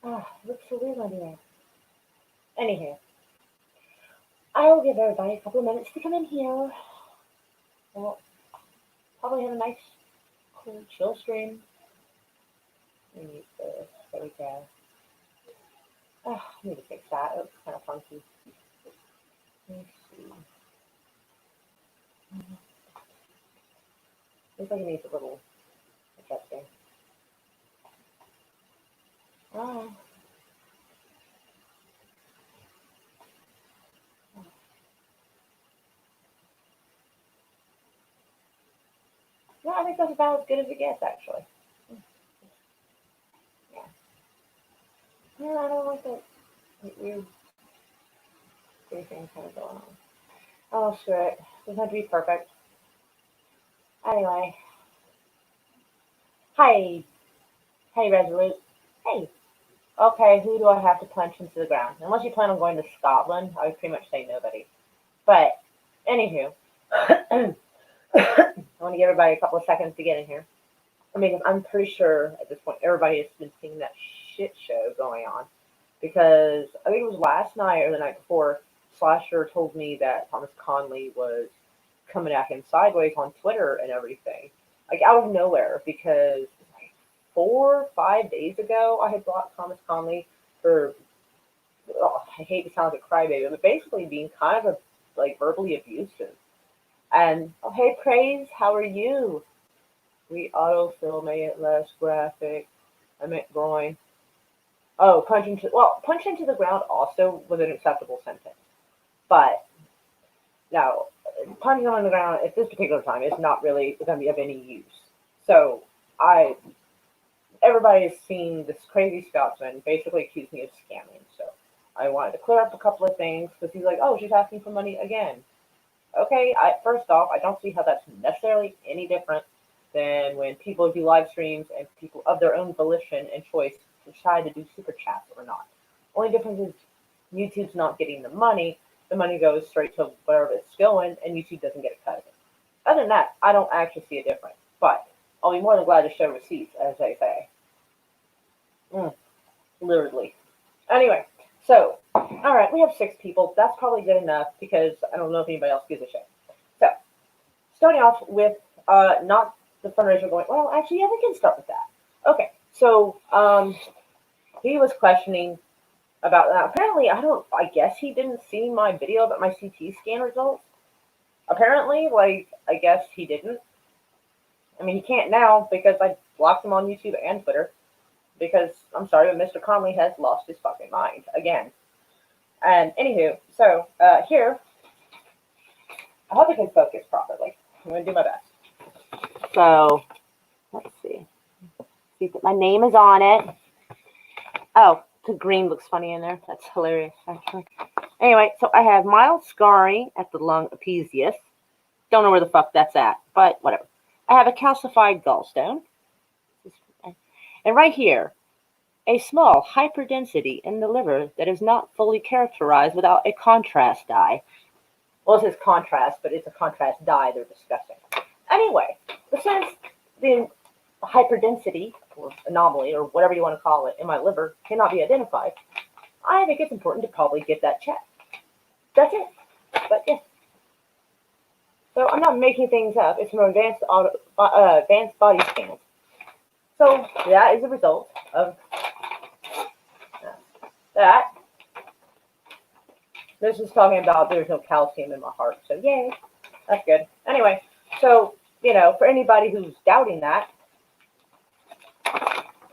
Looks so weird on here. Anyhow, I will give everybody a couple of minutes to come in here. We'll probably have a nice, cool, chill stream. Let me use this. There we go. I need to fix that. It looks kind of funky. Let me see. Looks like it needs a little adjusting. Oh. No, I think that's about as good as it gets, actually. Yeah. No, I don't like that weird thing kind of going on. Oh, screw it. Doesn't have to be perfect. Anyway. Hi. Hey, Resolute. Hey. Okay, who do I have to punch into the ground? Unless you plan on going to Scotland, I would pretty much say nobody. But, anywho. I want to give everybody a couple of seconds to get in here. I mean, I'm pretty sure at this point everybody has been seeing that shit show going on. Because I think it was last night or the night before, Slasher told me that Thomas Conley was coming at him sideways on Twitter and everything. Like out of nowhere, because like 4 or 5 days ago, I had blocked Thomas Conley for, I hate to sound like a crybaby, but basically being kind of like verbally abusive. And, oh, hey, Praise, how are you? We autofill made it less graphic. I meant groin. Oh, punch into the ground also was an acceptable sentence. But, no, punching on the ground at this particular time is not really going to be of any use. So, everybody has seen this crazy Scotsman basically accuse me of scamming. So, I wanted to clear up a couple of things because he's like, oh, she's asking for money again. Okay, first off, I don't see how that's necessarily any different than when people do live streams and people of their own volition and choice decide to do super chats or not. Only difference is YouTube's not getting the money. The money goes straight to wherever it's going, and YouTube doesn't get a cut of it. Other than that, I don't actually see a difference. But I'll be more than glad to show receipts, as they say. Literally. Anyway, so, alright, we have 6 people. That's probably good enough because I don't know if anybody else gives a shit. So, starting off with not the fundraiser going, well, actually, yeah, we can start with that. Okay, so he was questioning about that. Apparently, I guess he didn't see my video about my CT scan results. Apparently, I guess he didn't. I mean, he can't now because I blocked him on YouTube and Twitter. Because, I'm sorry, but Mr. Conley has lost his fucking mind again. And, anywho, so, here, I hope I can focus properly. I'm going to do my best. So, let's see. See if my name is on it. Oh, the green looks funny in there. That's hilarious, actually. Anyway, so I have mild scarring at the lung epesius. Don't know where the fuck that's at, but whatever. I have a calcified gallstone. And right here, a small hyperdensity in the liver that is not fully characterized without a contrast dye. Well, it says contrast, but it's a contrast dye. They're disgusting. Anyway, since the hyperdensity or anomaly or whatever you want to call it in my liver cannot be identified, I think it's important to probably get that checked. That's it. But yeah. So I'm not making things up. It's from advanced body scans. So that is the result of that. This is talking about there's no calcium in my heart. So yay. That's good. Anyway, so, for anybody who's doubting that,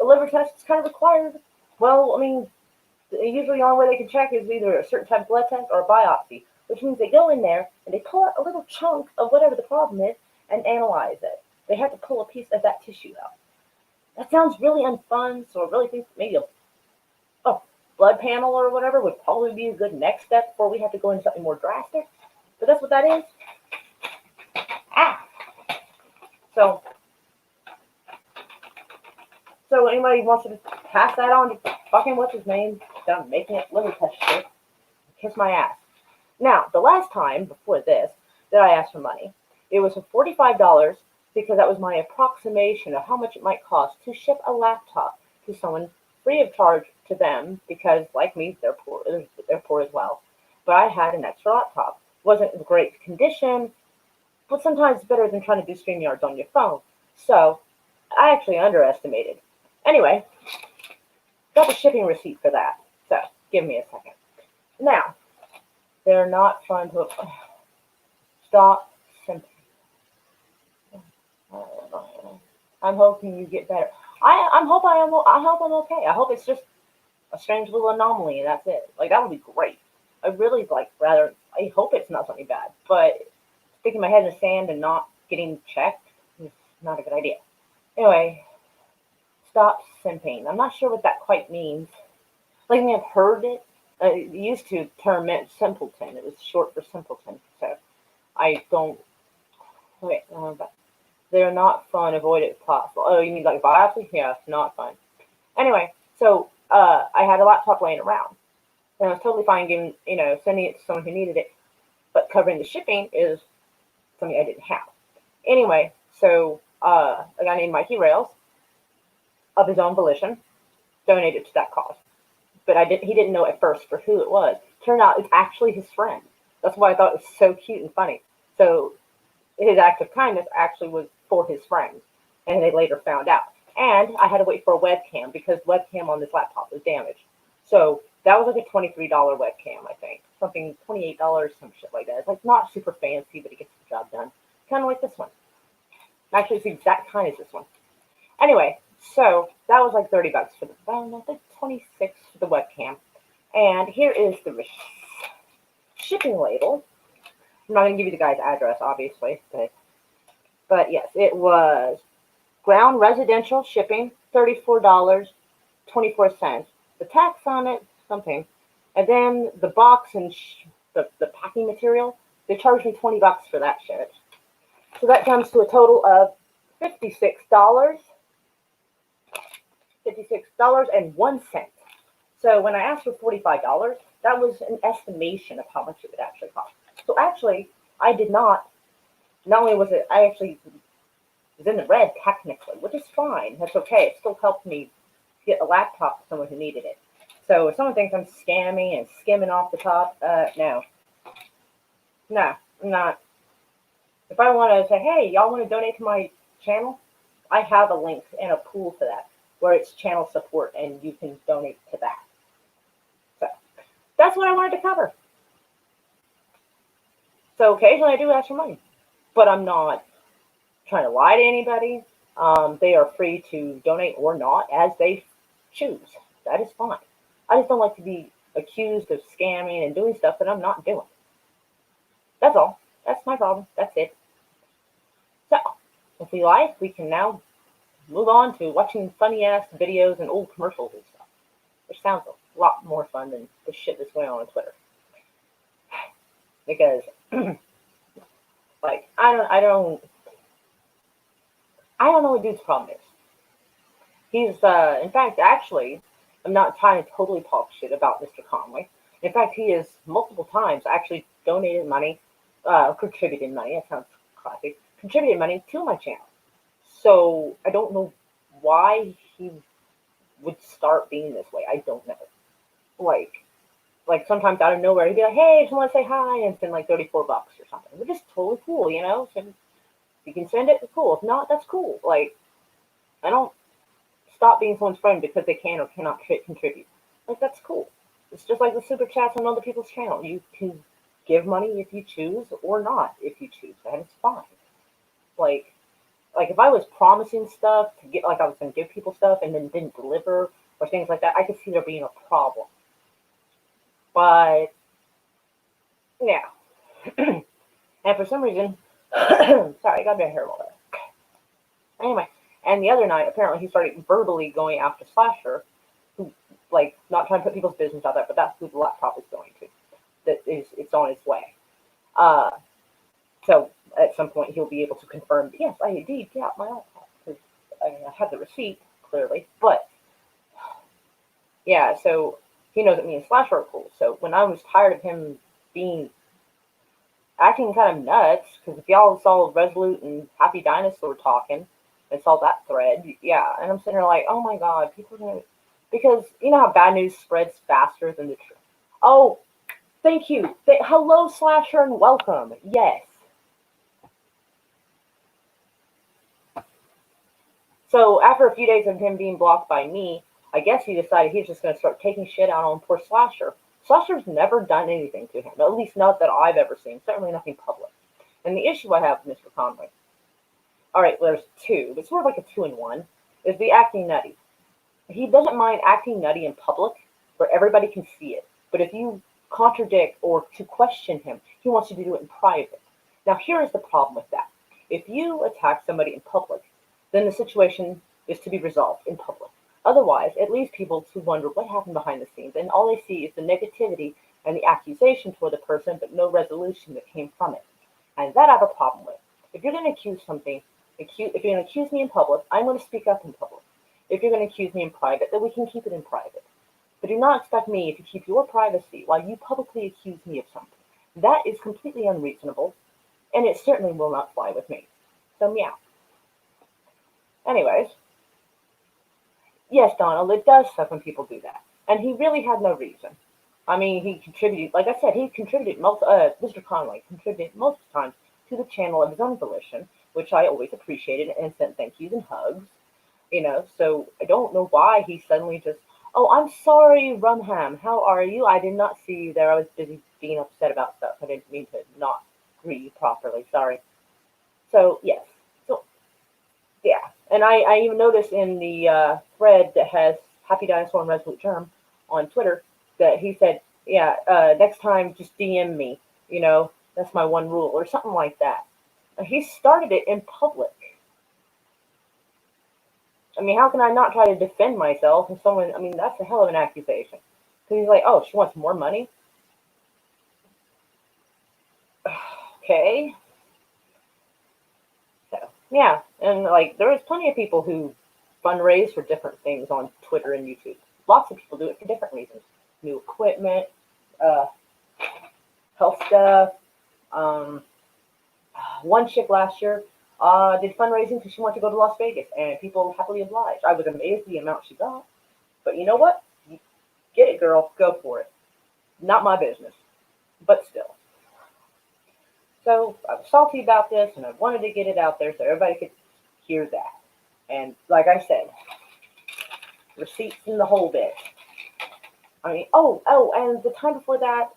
a liver test is kind of required. Well, I mean, usually the only way they can check is either a certain type of blood test or a biopsy, which means they go in there and they pull out a little chunk of whatever the problem is and analyze it. They have to pull a piece of that tissue out. That sounds really unfun, so I really think maybe a blood panel or whatever would probably be a good next step before we have to go into something more drastic. But that's what that is. So anybody wants to pass that on to fucking what's his name? Done making it liver test shit. Kiss my ass. Now, the last time before this that I asked for money, it was for $45 because that was my approximation of how much it might cost to ship a laptop to someone free of charge to them because, like me, they're poor. They're poor as well. But I had an extra laptop. Wasn't in great condition, but sometimes better than trying to do StreamYards on your phone. So I actually underestimated. Anyway, got the shipping receipt for that. So give me a second. Now, they're not fun to stop simply. I'm hoping you get better. I hope I'm okay. I hope it's just a strange little anomaly and that's it. Like that would be great. I really I hope it's not something bad, but sticking my head in the sand and not getting checked is not a good idea. Anyway, stop simping. I'm not sure what that quite means. Like I mean, I've heard it. It used to term meant simpleton. It was short for simpleton. So I don't. Wait, but they're not fun. Avoid it if possible. Oh, you mean like biopsy? Yeah, not fun. Anyway, so I had a laptop laying around, and I was totally fine giving, sending it to someone who needed it, but covering the shipping is something I didn't have. Anyway, so a guy named Mikey Rails, of his own volition, donated to that cause. But he didn't know at first for who it was. Turned out it's actually his friend. That's why I thought it was so cute and funny. So his act of kindness actually was for his friends, and they later found out. And I had to wait for a webcam because webcam on this laptop was damaged. So that was like a $23 webcam, I think. Something $28, some shit like that. It's like not super fancy, but it gets the job done. Kind of like this one. Actually, it's the exact kind as this one. Anyway, so that was like $30 for the phone. I think 26 for the webcam. And here is the shipping label. I'm not going to give you the guy's address, obviously, but yes, it was ground residential shipping, $34.24. The tax on it, something, and then the box and the packing material, they charged me $20 for that shit. So that comes to a total of $56. $56.01. So when I asked for $45, that was an estimation of how much it would actually cost. So actually, I did not only was it, I actually was in the red technically, which is fine. That's okay. It still helped me get a laptop to someone who needed it. So if someone thinks I'm scamming and skimming off the top, no. No, I'm not. If I want to say, hey, y'all want to donate to my channel? I have a link and a pool for that where it's channel support and you can donate to that. So that's what I wanted to cover. So occasionally I do ask for money, but I'm not trying to lie to anybody. They are free to donate or not as they choose. That is fine. I just don't like to be accused of scamming and doing stuff that I'm not doing. That's all. That's my problem. That's it. So if we like, we can now move on to watching funny ass videos and old commercials and stuff, which sounds a lot more fun than the shit that's going on Twitter. Because, like, I don't know what dude's problem is. He's, in fact, actually, I'm not trying to totally talk shit about Mr. Conway. In fact, he has multiple times actually donated money, contributed money, that sounds classic, contributed money to my channel. So I don't know why he would start being this way. I don't know. Like sometimes out of nowhere, he'd be like, hey, I just want to say hi, and send like $34 or something, which is totally cool, you know? So if you can send it, cool. If not, that's cool. Like, I don't stop being someone's friend because they can or cannot contribute. Like, that's cool. It's just like the super chats on other people's channel. You can give money if you choose or not if you choose. That is fine. Like if I was promising stuff to get, like I was going to give people stuff and then didn't deliver or things like that, I could see there being a problem. But, yeah. And for some reason, sorry, I got my hair all there. Anyway, and the other night, apparently he started verbally going after Slasher, who, like, not trying to put people's business out there, but that's who the laptop is going to. It's on its way. So at some point he'll be able to confirm, yes, I indeed got my laptop, because I have the receipt, clearly. But, yeah, so he knows that me and Slasher are cool. So when I was tired of him acting kind of nuts, because if y'all saw Resolute and Happy Dinosaur talking and saw that thread, yeah, and I'm sitting there like, oh my god, people are going to, Because you know how bad news spreads faster than the truth. Oh, thank you. Hello, Slasher, and welcome. Yes. So after a few days of him being blocked by me, I guess he decided he's just going to start taking shit out on poor Slasher. Slasher's never done anything to him, at least not that I've ever seen. Certainly nothing public. And the issue I have with Mr. Conway, all right, well, there's two, but sort of like a two in one, is the acting nutty. He doesn't mind acting nutty in public where everybody can see it. But if you contradict or to question him, he wants you to do it in private. Now, here is the problem with that. If you attack somebody in public, then the situation is to be resolved in public. Otherwise, it leaves people to wonder what happened behind the scenes, and all they see is the negativity and the accusation toward the person, but no resolution that came from it. And that I have a problem with. If you're going to accuse something, if you're going to accuse me in public, I'm going to speak up in public. If you're going to accuse me in private, then we can keep it in private. But do not expect me to keep your privacy while you publicly accuse me of something. That is completely unreasonable, and it certainly will not fly with me. So, meow. Anyways, yes, Donald, it does suck when people do that. And he really had no reason. I mean, he contributed, like I said, Mr. Conway contributed most of the time to the channel of his own volition, which I always appreciated and sent thank yous and hugs. So I don't know why he suddenly just, oh, I'm sorry, Rumham, how are you? I did not see you there. I was busy being upset about stuff. I didn't mean to not greet you properly. Sorry. So, yes. So, yeah. And I even noticed in the thread that has Happy Dinosaur and Resolute Germ on Twitter that he said, yeah, next time just DM me. That's my one rule or something like that. He started it in public. I mean, how can I not try to defend myself if someone, I mean, that's a hell of an accusation. Because he's like, oh, she wants more money? Okay. So, yeah. And, there is plenty of people who fundraise for different things on Twitter and YouTube. Lots of people do it for different reasons. New equipment, health stuff. One chick last year did fundraising because she wanted to go to Las Vegas, and people happily obliged. I was amazed at the amount she got. But you know what? Get it, girl. Go for it. Not my business. But still. So I was salty about this, and I wanted to get it out there so everybody could hear that. And like I said, receipts in the whole bit. I mean, and the time before that,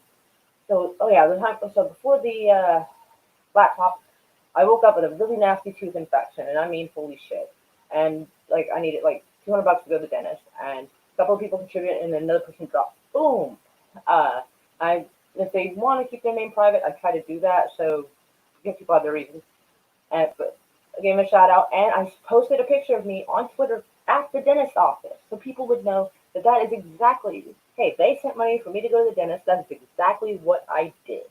so before the laptop, I woke up with a really nasty tooth infection, and I mean, holy shit. And I needed $200 to go to the dentist, and a couple of people contributed, and then another person dropped. Boom. If they want to keep their name private, I try to do that. So I guess people have their reasons. But I gave him a shout out, and I posted a picture of me on Twitter at the dentist office, so people would know that is exactly. Hey, they sent money for me to go to the dentist. That is exactly what I did.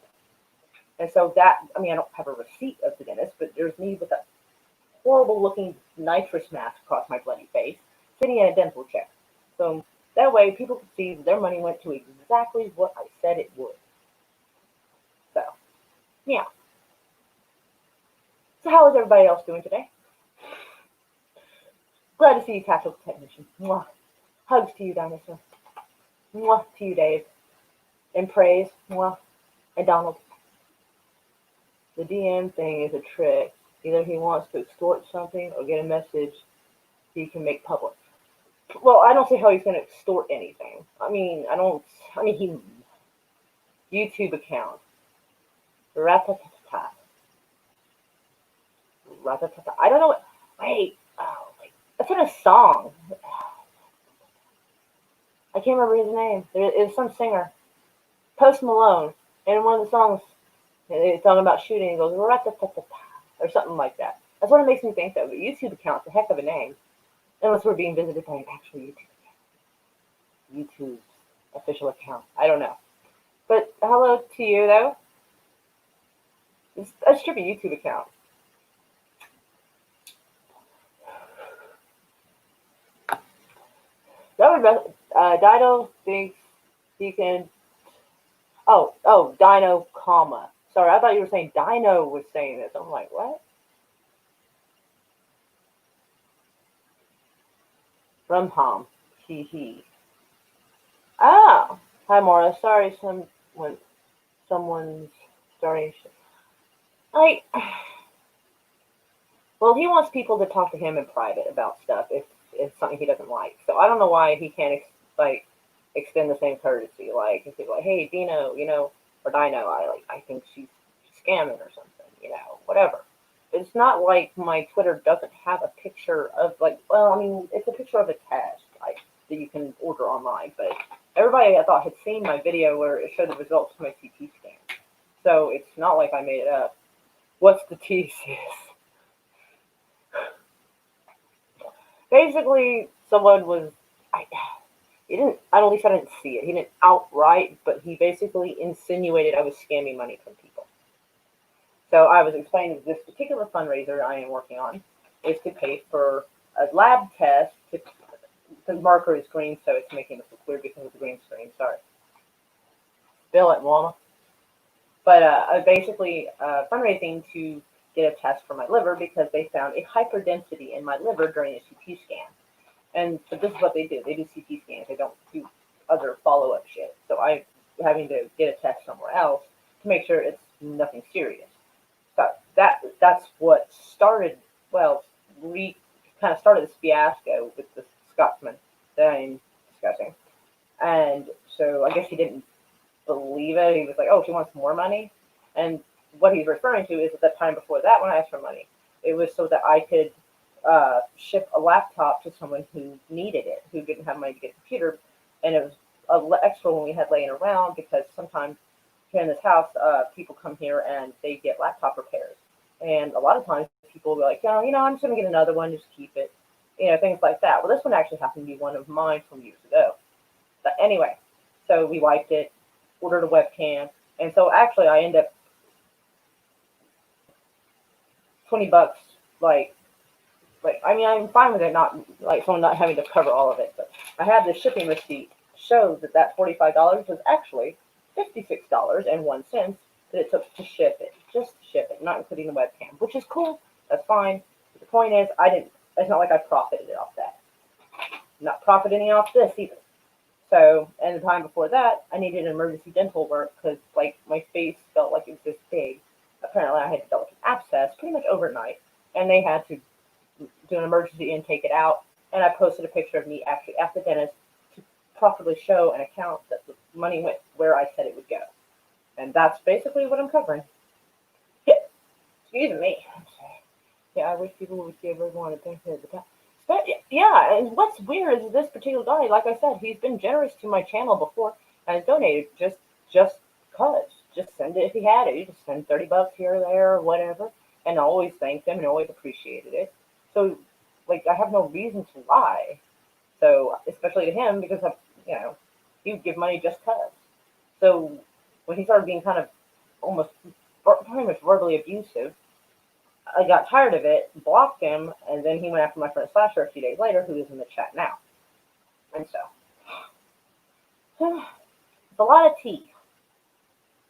And so I don't have a receipt of the dentist, but there's me with a horrible looking nitrous mask across my bloody face, sitting in a dental chair. So that way people could see that their money went to exactly what I said it would. So, yeah. So how is everybody else doing today? Glad to see you, Tactical Technician. Mwah. Hugs to you, Dinosaur. Mwah to you, Dave. And praise. Mwah. And Donald. The DM thing is a trick. Either he wants to extort something or get a message he can make public. Well, I don't see how he's going to extort anything. YouTube account. Ratatata. I don't know what. Wait. That's in a song. I can't remember his name. There is some singer. Post Malone. And one of the songs, it's talking about shooting. It goes, ratatata, or something like that. That's what it makes me think of. A YouTube account's a heck of a name. Unless we're being visited by an actual YouTube account. YouTube's official account. I don't know. But hello to you, though. It should be a YouTube account. Dido thinks he can. Dino, comma. Sorry, I thought you were saying Dino was saying this. I'm like, what? Rumham. He. Hi, Maura. Sorry, someone's starting. I Well, he wants people to talk to him in private about stuff if it's something he doesn't like. So I don't know why he can't like extend the same courtesy. Like if he's like, "Hey, Dino, or Dino, I think she's scamming or something, whatever." It's not like my Twitter doesn't have a picture of well, I mean, it's a picture of a test that you can order online, but everybody I thought had seen my video where it showed the results of my CT scan. So it's not like I made it up. What's the T, sis? Basically, someone was, I, he didn't, at least I didn't see it. He didn't outright, but he basically insinuated I was scamming money from people. So I was explaining this particular fundraiser I am working on is to pay for a lab test. The marker is green, so it's making it look weird because of the green screen. Sorry. Spill it, mama. But basically fundraising to get a test for my liver because they found a hyperdensity in my liver during a CT scan. But this is what they do. They do CT scans. They don't do other follow-up shit. So I'm having to get a test somewhere else to make sure it's nothing serious. So that's what started. Well, we kind of started this fiasco with the Scotsman that I'm discussing. And so I guess he didn't believe it. He was like, "Oh, she wants more money," and what he's referring to is at the time before that when I asked for money, it was so that I could ship a laptop to someone who needed it, who didn't have money to get a computer, and it was an extra one we had laying around because sometimes here in this house, people come here and they get laptop repairs, and a lot of times people will be like, "Oh, I'm just gonna get another one, just keep it," things like that. Well, this one actually happened to be one of mine from years ago. But anyway, so we wiped it, ordered a webcam, and so actually I end up $20. I mean, I'm fine with it not like someone not having to cover all of it, but I have the shipping receipt shows that $45 was actually $56.01 that it took to ship it, just to ship it, not including the webcam, which is cool. That's fine. But the point is, I didn't. It's not like I profited off that. Not profiting off this either. So, and the time before that, I needed emergency dental work because, my face felt like it was this big. Apparently, I had developed an abscess pretty much overnight, and they had to do an emergency and take it out. And I posted a picture of me actually at the dentist to properly show an account that the money went where I said it would go. And that's basically what I'm covering. Yeah. Excuse me. Yeah, I wish people would give everyone a benefit of the doubt. But yeah, and what's weird is this particular guy, like I said, he's been generous to my channel before and has donated just cause. Just send it if he had it. You just send $30 here or there or whatever. And I always thanked him and always appreciated it. So I have no reason to lie. So especially to him because he would give money just cause. So when he started being kind of almost pretty much verbally abusive, I got tired of it, blocked him, and then he went after my friend Slasher a few days later, who is in the chat now. And so, it's a lot of tea.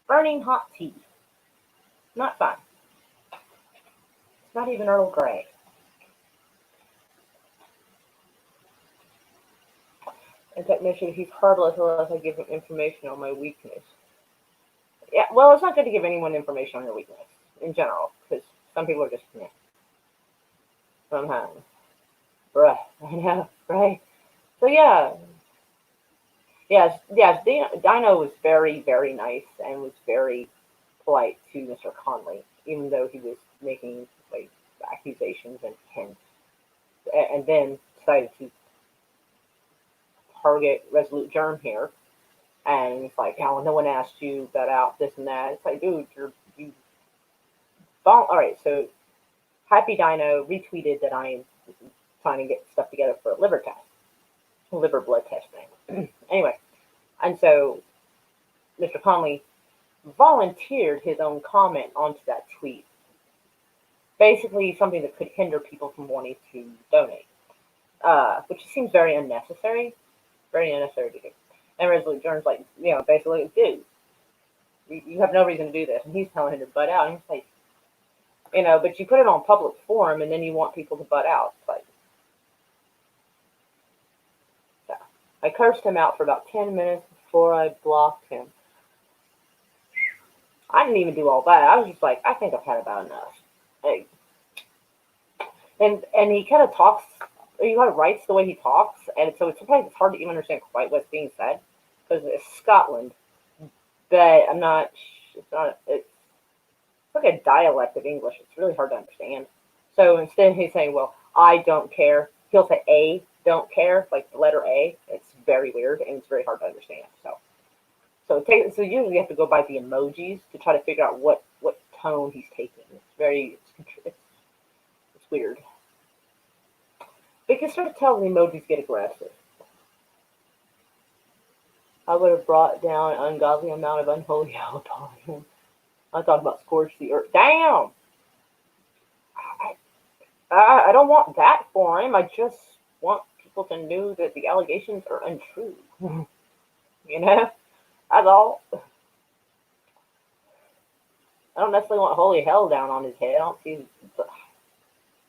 Burning hot tea. Not fun. It's not even Earl Grey. And technician, he's harmless unless I give him information on my weakness. Yeah, well, it's not good to give anyone information on your weakness, in general, because some people are just, somehow. Bruh, I know, right? So yes, Dino was very, very nice and was very polite to Mr. Conley, even though he was making accusations and hints, and then decided to target Resolute Germ here. And it's like, oh, no one asked you that out, this and that. It's like, dude, all right. So Happy Dino retweeted that I am trying to get stuff together for a liver blood test thing. Anyway, and so Mr. Conley volunteered his own comment onto that tweet. Basically, something that could hinder people from wanting to donate, which seems very unnecessary to do. And Resolute Journ's like, basically, dude, you have no reason to do this. And he's telling him to butt out. And he's like, but you put it on public forum and then you want people to butt out. It's like, so I cursed him out for about 10 minutes before I blocked him. I didn't even do all that. I was just like, I think I've had about enough. Like, and he kind of talks, he kind of writes the way he talks, and so sometimes it's hard to even understand quite what's being said because it's Scotland, but I'm not. It's not. It's like a dialect of English. It's really hard to understand. So instead, he's saying, "Well, I don't care." He'll say "A don't care," like the letter A. It's very weird and it's very hard to understand. So usually you have to go by the emojis to try to figure out what tone he's taking. It's weird. But you can sort of tell the emojis get aggressive. I would have brought down an ungodly amount of unholy hell upon him. I'm talking about scorch the earth. Damn! I don't want that for him. I just want people to know that the allegations are untrue. You know? That's all. I don't necessarily want holy hell down on his head. I don't see.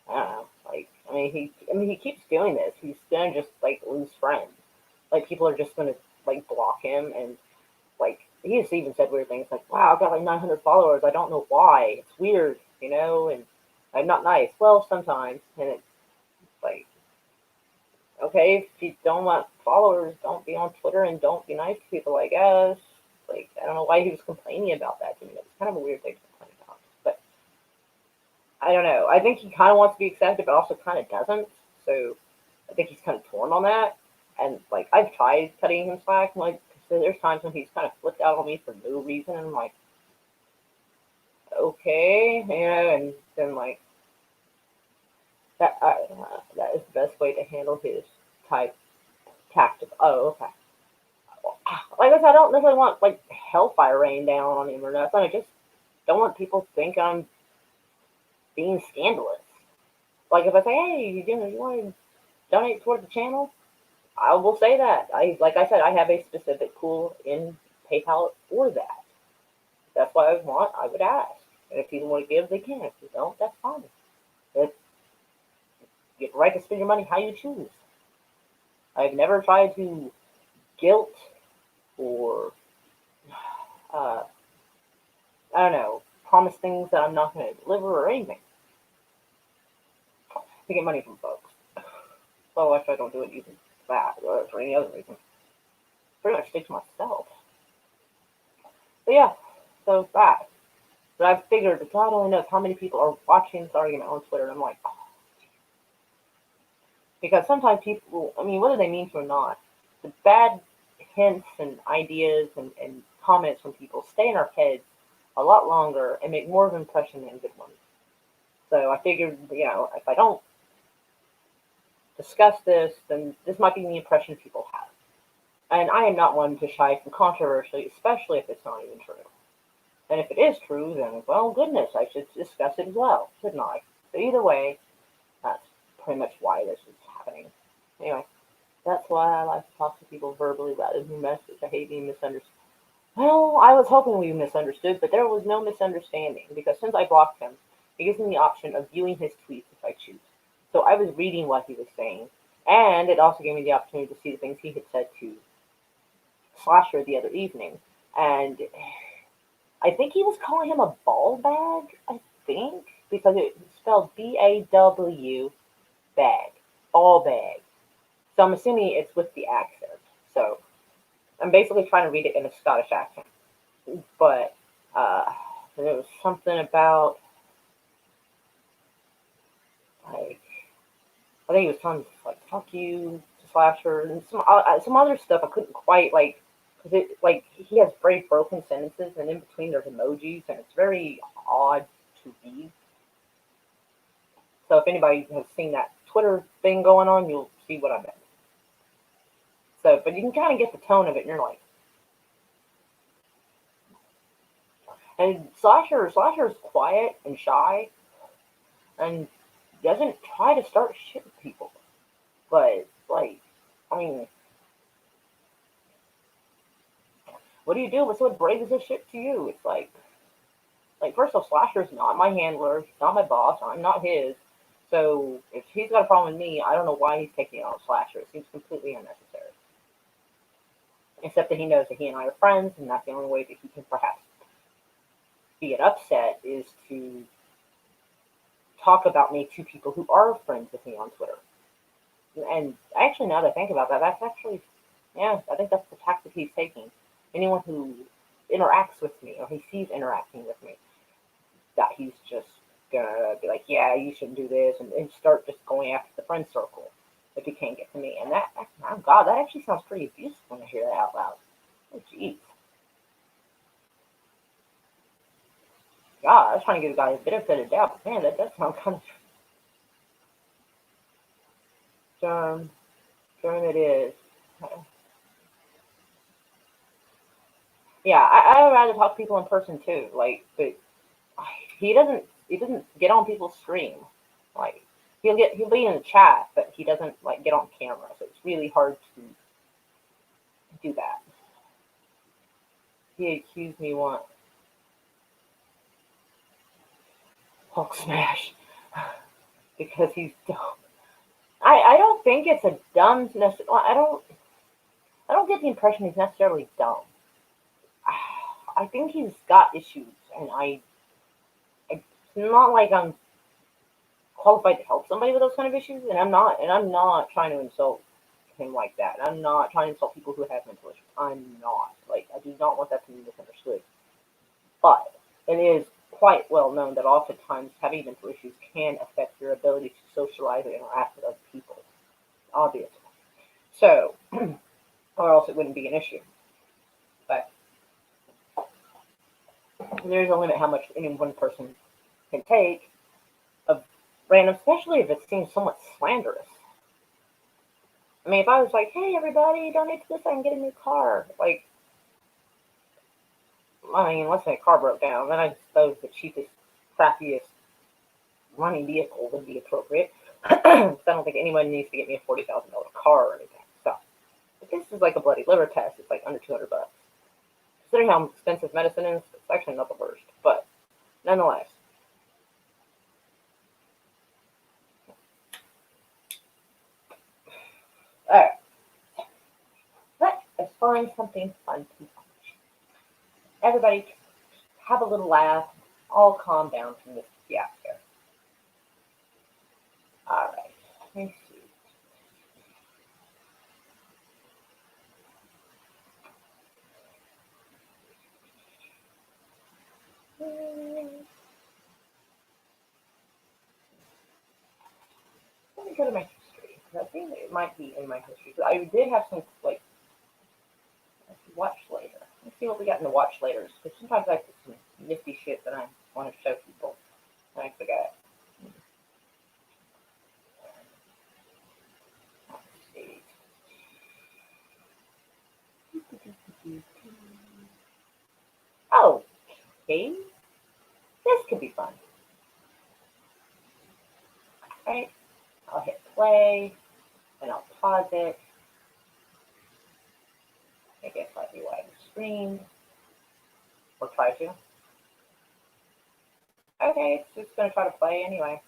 I don't know. Like, he keeps doing this. He's gonna just like lose friends. Like, people are just gonna like block him, and like he just even said weird things like, "Wow, I've got like 900 followers. I don't know why. It's weird, and I'm not nice." Well, sometimes, and it's like, okay, if you don't want followers, don't be on Twitter and don't be nice to people. I guess. Like, I don't know why he was complaining about that to me. It's kind of a weird thing to complain about, but I don't know. I think he kind of wants to be accepted, but also kind of doesn't. So I think he's kind of torn on that. And like, I've tried cutting him slack. Like, so there's times when he's kind of flipped out on me for no reason, and I'm like, okay, and then like that is the best way to handle his type tactic. Oh, okay. Like I said, I don't necessarily want like hellfire rain down on him or nothing. I just don't want people to think I'm being scandalous. Like, if I say, hey, you want to donate toward the channel, I will say that. Like I said, I have a specific pool in PayPal for that. That's what I would ask. And if people want to give, they can. If they don't, that's fine. But you have the right to spend your money how you choose. I've never tried to guilt or, uh, I don't know, promise things that I'm not going to deliver or anything to get money from folks. Otherwise, I don't do it even that or for any other reason. Pretty much stick to myself. But yeah, so that. But I've figured that God only knows how many people are watching this argument on Twitter, and I'm like, oh. Because sometimes people, whether they mean to or not, the bad hints and ideas and comments from people stay in our heads a lot longer and make more of an impression than good ones. So I figured, if I don't discuss this, then this might be the impression people have. And I am not one to shy from controversy, especially if it's not even true. And if it is true, then, well, goodness, I should discuss it as well, shouldn't I? But either way, that's pretty much why this is happening. Anyway, that's why I like to talk to people verbally rather than message. I hate being misunderstood. Well, I was hoping we misunderstood, but there was no misunderstanding, because since I blocked him, it gives me the option of viewing his tweets if I choose. So I was reading what he was saying, and it also gave me the opportunity to see the things he had said to Slasher the other evening. And I think he was calling him a ball bag, I think, because it's spelled BAW bag, ball bag. So I'm assuming it's with the accent. So I'm basically trying to read it in a Scottish accent. But there was something about, like, I think he was telling like, fuck you to Slasher, and some other stuff I couldn't quite, like, because he has very broken sentences, and in between there's emojis, and it's very odd to read. So if anybody has seen that Twitter thing going on, you'll see what I meant. So, but you can kind of get the tone of it, and you're like, and Slasher's quiet and shy, and doesn't try to start shit with people. But, like, what do you do if someone brings this shit to you? It's like first off, Slasher's not my handler, he's not my boss, I'm not his. So if he's got a problem with me, I don't know why he's taking it on Slasher. It seems completely unnecessary. except that he knows that he and I are friends, and that's the only way that he can perhaps be an upset is to talk about me to people who are friends with me on Twitter. And actually, now that I think about that, that's actually, yeah, I think that's the tactic he's taking. Anyone who interacts with me or he sees interacting with me, that he's just gonna be like, yeah, you shouldn't do this, and start just going after the friend circle if he can't get to me. And that, oh God, that actually sounds pretty abusive when I hear that out loud. Oh, jeez. God, I was trying to give the guy a benefit of the doubt, but man, that does sound kind of darn it is. Yeah, I'd rather talk to people in person too. Like, but he doesn't get on people's stream. Like, he'll be in the chat, but he doesn't like get on camera. So it's really hard to do that. He accused me once. Hulk smash because he's dumb. I don't think it's a dumb. I don't get the impression he's necessarily dumb. I think he's got issues, and it's not like I'm qualified to help somebody with those kind of issues, and I'm not trying to insult him like that. I'm not trying to insult people who have mental issues. I'm not. Like, I do not want that to be misunderstood. But it is quite well known that oftentimes having mental issues can affect your ability to socialize and interact with other people, obviously. So, or else it wouldn't be an issue. But there's a limit how much any one person can take of random, especially if it seems somewhat slanderous. I mean, if I was like, hey, everybody, donate to this, I can get a new car. Like, I mean, let's say a car broke down, then I suppose the cheapest, crappiest running vehicle would be appropriate. I don't think anyone needs to get me a $40,000 car or anything. So, if this is like a bloody liver test, it's like under $200. Considering how expensive medicine is, it's actually not the worst. But, nonetheless. Alright. Let's find something fun to watch. Everybody have a little laugh. All calm down from this fiasco. Alright. Let me see. Let me go to my history. I think it might be in my history. So I did have some, like, watch later. Let's see what we got in the watch laters. Because sometimes I put some nifty shit that I want to show people. And I forget. Let's see. Oh, okay. This could be fun. Right? I'll hit play. And I'll pause it. Make it slightly wider screen. Or try to. Okay, it's just going to try to play anyway.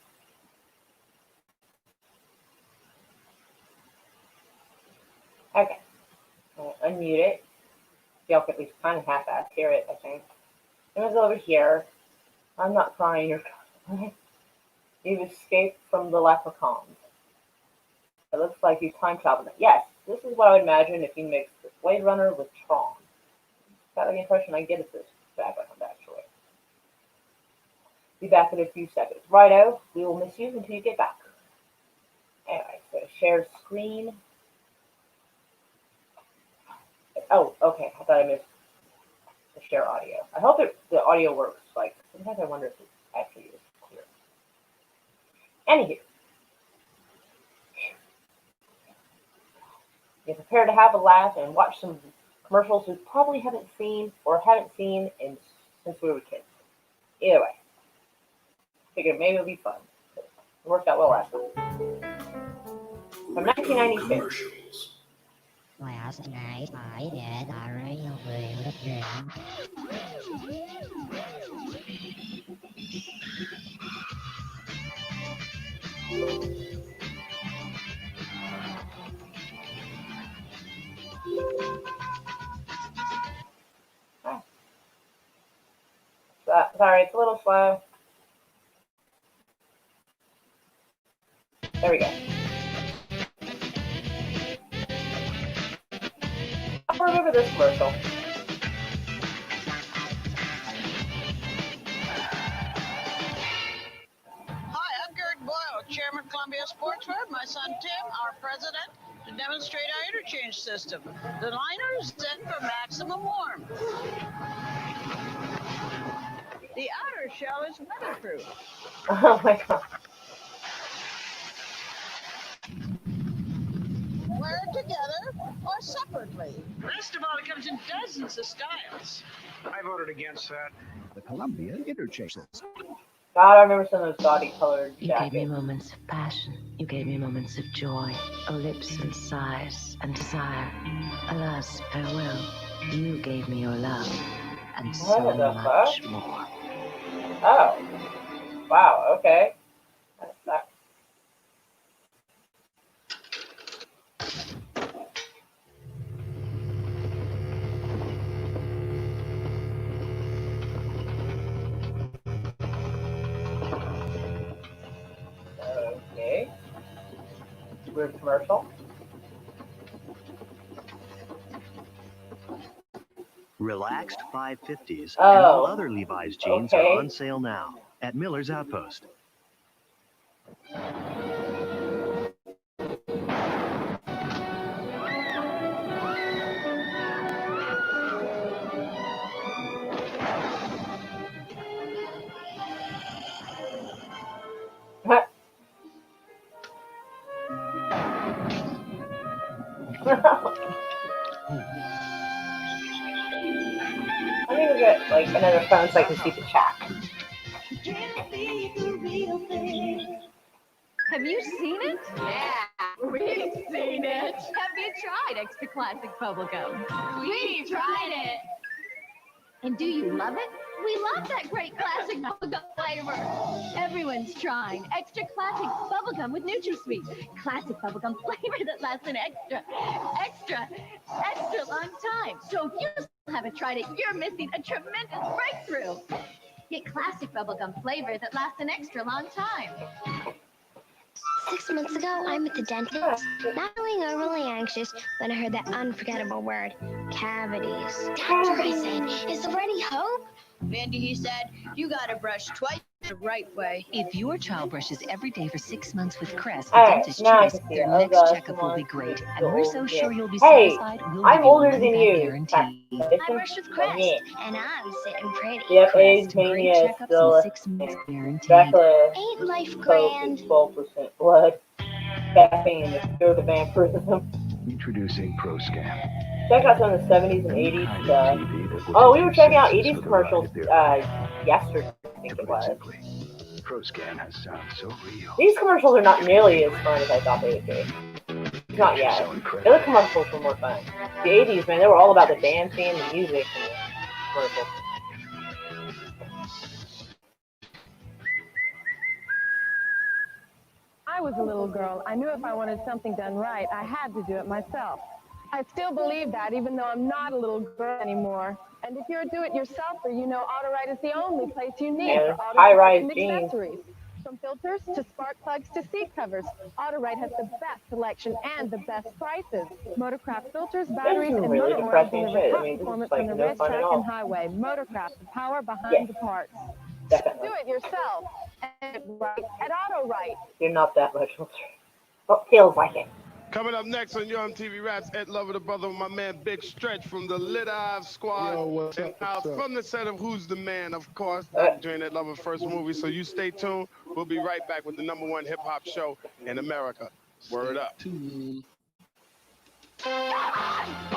Okay. I'll unmute it. Y'all can at least kind of half-ass hear it, I think. It was over here. I'm not crying. You're crying. You've escaped from the leprechauns. It looks like you time traveled. Yes, this is what I would imagine if you mixed Blade Runner with Tron. That's the impression I get of this background, actually. Be back in a few seconds. Righto, we will miss you until you get back. Anyway, so share screen. Oh, okay. I thought I missed the share audio. I hope the audio works. Like, sometimes I wonder if it actually is clear. Anywho. Get prepared to have a laugh and watch some commercials we probably haven't seen since we were kids. Either way. Figured maybe it'll be fun. It worked out well last time. From 1992. Last night I did a real good dream. Sorry, it's a little slow. There we go. I remember this commercial. Hi, I'm Gerd Boyle, Chairman of Columbia Sportswear. My son Tim, our president, to demonstrate our interchange system. The liner is set for maximum warmth. The outer shell is weatherproof. Oh my god. Wear it together or separately. Best of all, it comes in dozens of styles. I voted against that. The Columbia interchange system. God, I remember some of those gaudy colored You gave me jackets. moments of passion. You gave me moments of joy, ellipse and sighs and desire. Alas, farewell. You gave me your love and so What the much fuck? more. Oh. Wow, okay. That- Okay. Weird commercial. Relaxed 550s and all Oh. other Levi's jeans Okay. are on sale now at Miller's Outpost. Let me go get like another phone so I can see the chat. Have you seen it? Yeah, we've seen it. Have you tried extra classic bubblegum? We've tried it. And do you love it? We love that great classic bubblegum flavor. Everyone's trying extra classic bubblegum with NutraSweet. Classic bubblegum flavor that lasts an extra long time. So if you still haven't tried it, you're missing a tremendous breakthrough. Get classic bubblegum flavor that lasts an extra long time. 6 months ago, I met the dentist, not feeling overly anxious when I heard that unforgettable word, cavities. Doctor, I said, is there any hope? Mandy, he said, you gotta brush twice the right way. If your child brushes every day for 6 months with Crest, the Alright, dentist's now I choice, can see their it. Oh next gosh, checkup will be come on. great. So And we're so old, sure yeah. you'll be Hey, satisfied, we'll I'm give you a older than money-back you. guarantee. I brushed with Crest, Yeah. and I'm sitting pretty. Yep, Crest, age great mania is checkups still and a 6 months thing. guaranteed. Dracula Ain't life Coke grand? is 12% blood. Caffeine is pure to vampirism. Introducing ProScan. Check out some of the 70s and The new 80s kind of stuff. TV that will Oh, take we were your checking out senses 80s for the commercials ride of their life. yesterday, I think To it put it was. simply, ProScan has sound so real. These commercials are not nearly as fun as I thought they would be. Not yet. So The incredible. other commercials were more fun. The 80s, man, they were all about the dancing, the music, and the commercials. I was a little girl. I knew if I wanted something done right, I had to do it myself. I still believe that, even though I'm not a little girl anymore. And if you're a do-it-yourselfer, you know Autorite is the only place you need And for auto high-rise parts and jeans. accessories. From filters to spark plugs to seat covers, Autorite has the best selection and the best prices. Motorcraft filters, batteries, some and really motor oils depressing deliver shit. I top mean, this is performance like on the no fun at racetrack all. and highway. Motorcraft, the power behind Yes. the parts. Definitely. Do it yourself and right at Autorite. You're not that much older. Oh, feels like it. Coming up next on Yo MTV Raps, Ed Lover, the brother of my man Big Stretch from the Lit Eye Squad. Yo, what's and up, what's up? from the set of Who's the Man, of course, Dr. Dre and Ed Lover's first movie. So you stay tuned. We'll be right back with the #1 hip hop show in America. Word up.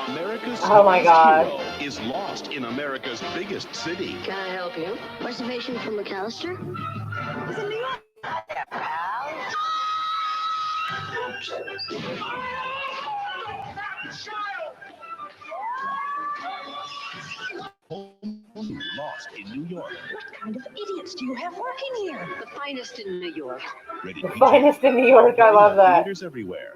America's Oh my God. hero is lost in America's biggest city. Can I help you? Reservation for McAllister? Is it New York? Lost in New York. What kind of idiots do you have working here? The finest in New York. Ready The to finest in New York. I love that. Theaters everywhere.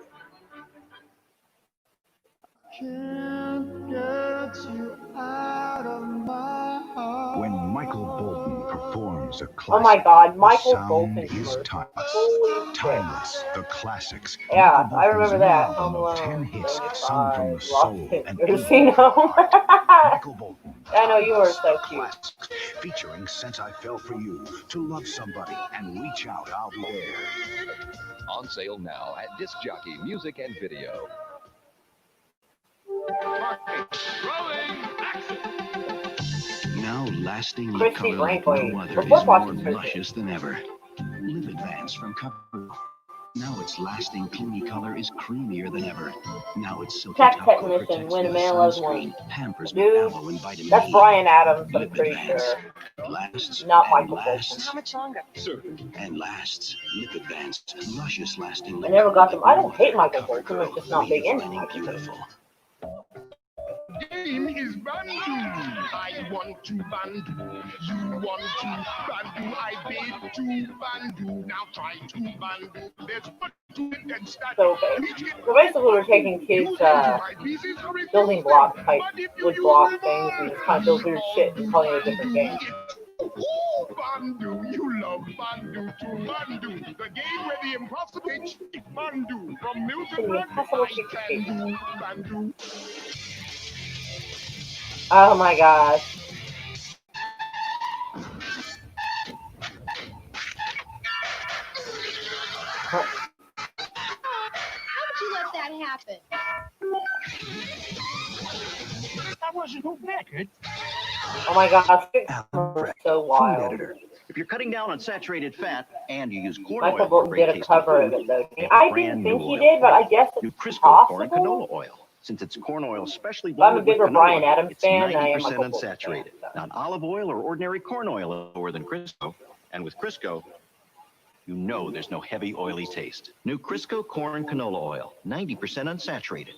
When Michael Bolton forms a classic. Oh my God, The Michael sound Bolton is commercial. timeless. Holy shit. Timeless. The classics. Yeah, Michael I Bolton's remember new that. album Home of 10 Alone, hits sung from the 95, soul Lost and Casino. heart. Michael Bolton. I know you are Timeless. so The cute. classics. Featuring Since I Fell For You, To Love Somebody, and Reach Out, I'll Be There. On sale now at Disc Jockey Music and Video. Now lasting lip Christy color like Brinkley. no other Before is more watching Christy. luscious than ever. Lip Advance from Cover. Now its lasting clingy color is creamier than ever. Now its silky Tech top coat technician, protects when a with man loves sunscreen, Wayne. pampers with Dude, aloe and vitamin that's E. Brian Adams, I'm Lip pretty Advance. sure. Lasts Not and Michael lasts. Bolton. much longer? And lasts. Lip Advance. Luscious lasting lip I never color got them. like I no don't hate other Michael cover Bolton, I'm girl, just not big into redefining Michael Bolton. beautiful. Game is Bandu. I want to Bandu. You want to Bandu. I bid to Bandu. Now try to Bandu. There's one to it and start. So, so basically we're taking kids, building block type wood block things and just kind of build weird shit and calling it a different game. Oh, Bandu, you love Bandu to Bandu, the game where the impossible cheat Bandu from Milton The Run. impossible I cheat can do Bandu. Oh my gosh. How would you let that happen? I wasn't no naked. Oh my gosh, Alan Freck, so food wild. editor. If you're cutting down on saturated fat and you use corn Michael oil for Bolton great did a tasting cover of food, it though. get I brand didn't think new he oil did, but I from guess New it's Crisco corn and possible. canola oil. Since it's corn oil specially I'm a blended with bigger canola, Brian Adams it's fan than I am 90% Michael Bolton unsaturated. fan, so. Not olive oil or ordinary corn oil lower than Crisco. And with Crisco, you know there's no heavy oily taste. New Crisco corn canola oil, 90% unsaturated,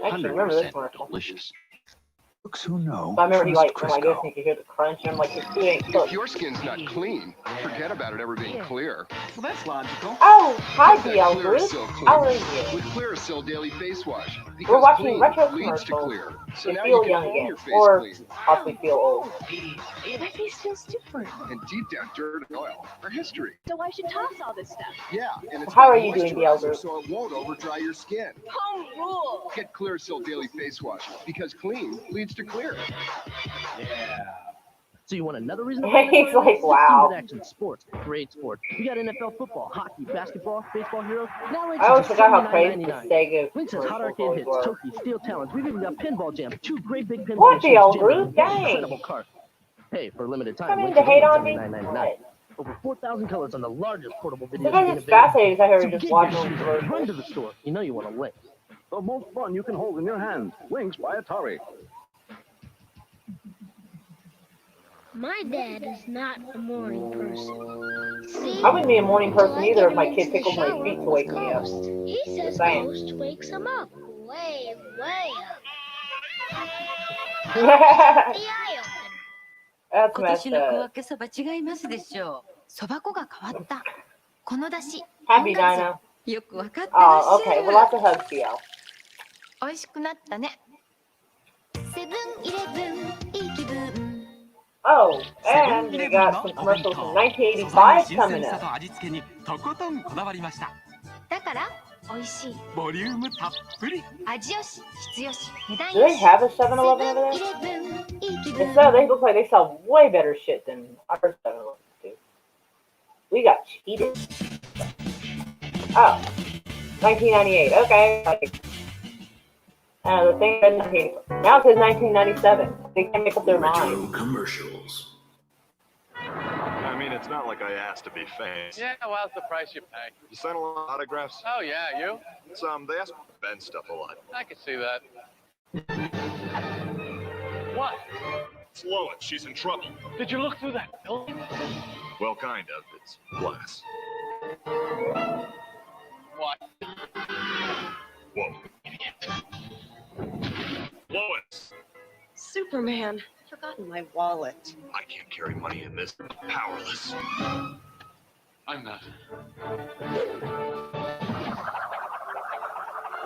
Actually, remember this 100% commercial. delicious. Folks who know, So I remember he trust like, when I guess Crisco. you could hear the crunch and I'm like, this food ain't If cooked. your skin's not clean, forget about it ever being clear. Well, that's logical. Oh, hi Get that DL Group. Clearasil How clean are you? with Clearasil Daily Face Wash. We're Because watching clean retro leads to commercials clear. So to now you feel can young own again, your face or clean. possibly feel old. My face feels different. And deep down dirt and oil are history. So I should toss all this stuff. Yeah, and it's How got are you doing, DL moisturizer Group? so it won't over dry your skin. Home rule. Get Clearasil Daily Face Wash because clean leads to clear. So you want another reason? He's like, wow. Action sports, great sports. We got NFL football, hockey, basketball, baseball heroes. Now I always forgot how crazy the $79.99. Sega Link says hot commercials arcade always hits, were. Toki, steel talents. We've even got pinball jams, 2 great big pinball What machines. DL jammed Group? in Dang. incredible cart. Hey, for a limited time, Coming Link to is hate only on me? $79.99. Over 4,000 colors on the largest portable video Sometimes screen it's available. fascinating to hear So just get watch your them shoes on, run commercials. to the store. You know you want a Link. The most fun you can hold in your hand. Links by Atari. My dad is not a morning person. See? I wouldn't be a morning person Till I either get if my him kid into the tickled my shower feet to with wake me up. Ghost. He says Same. Ghost wakes him up. Way, way up. That's 今 messed 年の小 up. 分けそば違いますでしょう。そば粉が変わった。このだし、 Happy 本ガツ Dinah. オよくわかってらっ Oh, しゃ okay. る。 Well, lots of hugs, DL. 美味しくなったね。セブンイレブンいい気分。 Oh, and we got some commercials from 1985 coming up. と味付けにとことんこだわりました。だから美味しい。ボリュームたっぷり。味よし、質よし、値段 Do よ they し。 have a 7-Eleven over there? セブンイレブンいい気 If 分。 so, they look like they sell way better shit than our 7-Eleven do. We got cheated. Oh, 1998. Okay. The thing said 1984. Now it says 1997. They can't make up their mind. Commercials. I mean, it's not like I asked to be famous. Yeah, well, that's the price you pay. You sent a lot of autographs? Oh, yeah, you? It's, they ask Ben stuff a lot. I can see that. What? It's Lois. She's in trouble. Did you look through that building? Well, kind of. It's glass. What? Whoa. Lois! Superman, I've forgotten my wallet. I can't carry money in this. I'm powerless. I'm not.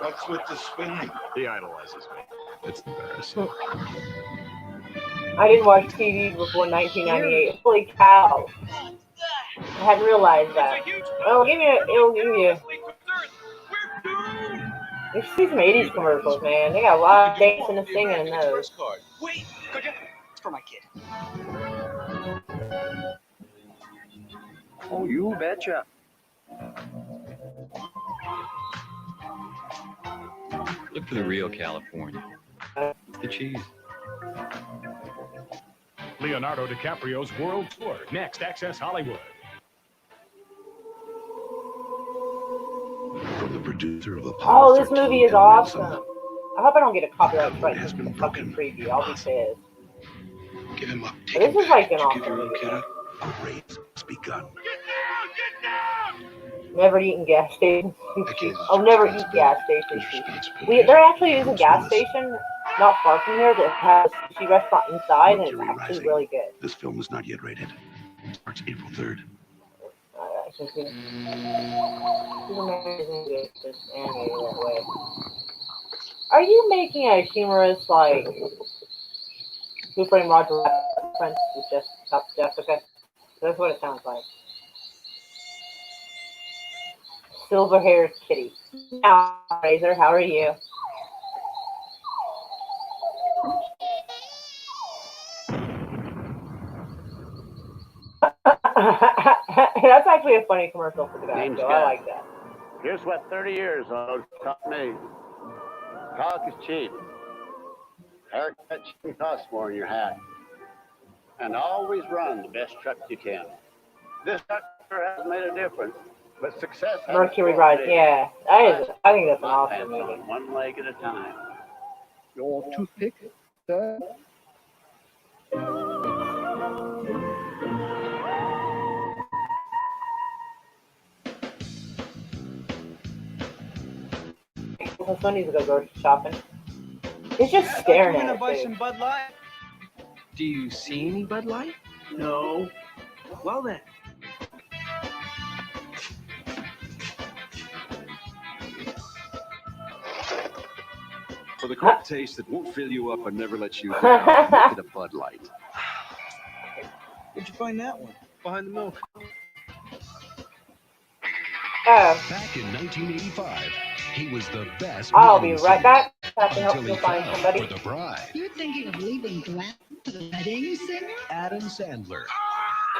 What's with the spinning? He idolizes me. It's embarrassing. I didn't watch TV before 1998. Holy cow! I hadn't realized that. Well, it'll give you. You should see some 80s commercials, man. They got a lot of dancing and singing in those. Wait, could you? It's for my kid. Oh, you betcha. Look for the real California. The cheese. Leonardo DiCaprio's World Tour. Next, Access Hollywood. From the producer of Oh, Apollo this 13 movie is and awesome. Ransom, I hope I don't get a copyright strike has for been the fucking broken. preview. I'll be pissed. Give him up. But this is like an Give awesome your own movie. kid up. A race has begun. Never eaten gas station sushi. Oh, never eat gas station sushi. There actually is a gas station not far from here that has a sushi restaurant inside, and it's Mercury actually Rising. really good. This film is not yet rated. It starts April 3rd. Are you making a humorous, like, Who Framed Roger Rabbit reference with Jessica? That's what it sounds like. Silver-haired kitty. Now, Razor, how are you? That's actually a funny commercial for the guy, Name's so I Scott. like that. Here's what 30 years old taught me. Talk is cheap. Haircut shouldn't cost more than your hat. And always run the best truck you can. This truck has made a difference, but success has Mercury Rising, yeah. I think that's an awesome movie. on one leg at a time. Your toothpick, sir? Son needs to go grocery shopping. He's just staring at buy it. some Bud Light. Do you see any Bud Light? No. Well then. For the quick taste that won't fill you up and never let you down, make it a Bud Light. Where'd you find that one? Behind the milk. Back in 1985, he was the best. I'll be wedding right singer back. I have to help until you he find fell somebody. for the bride. You're thinking of leaving Glenn for the wedding singer? Adam Sandler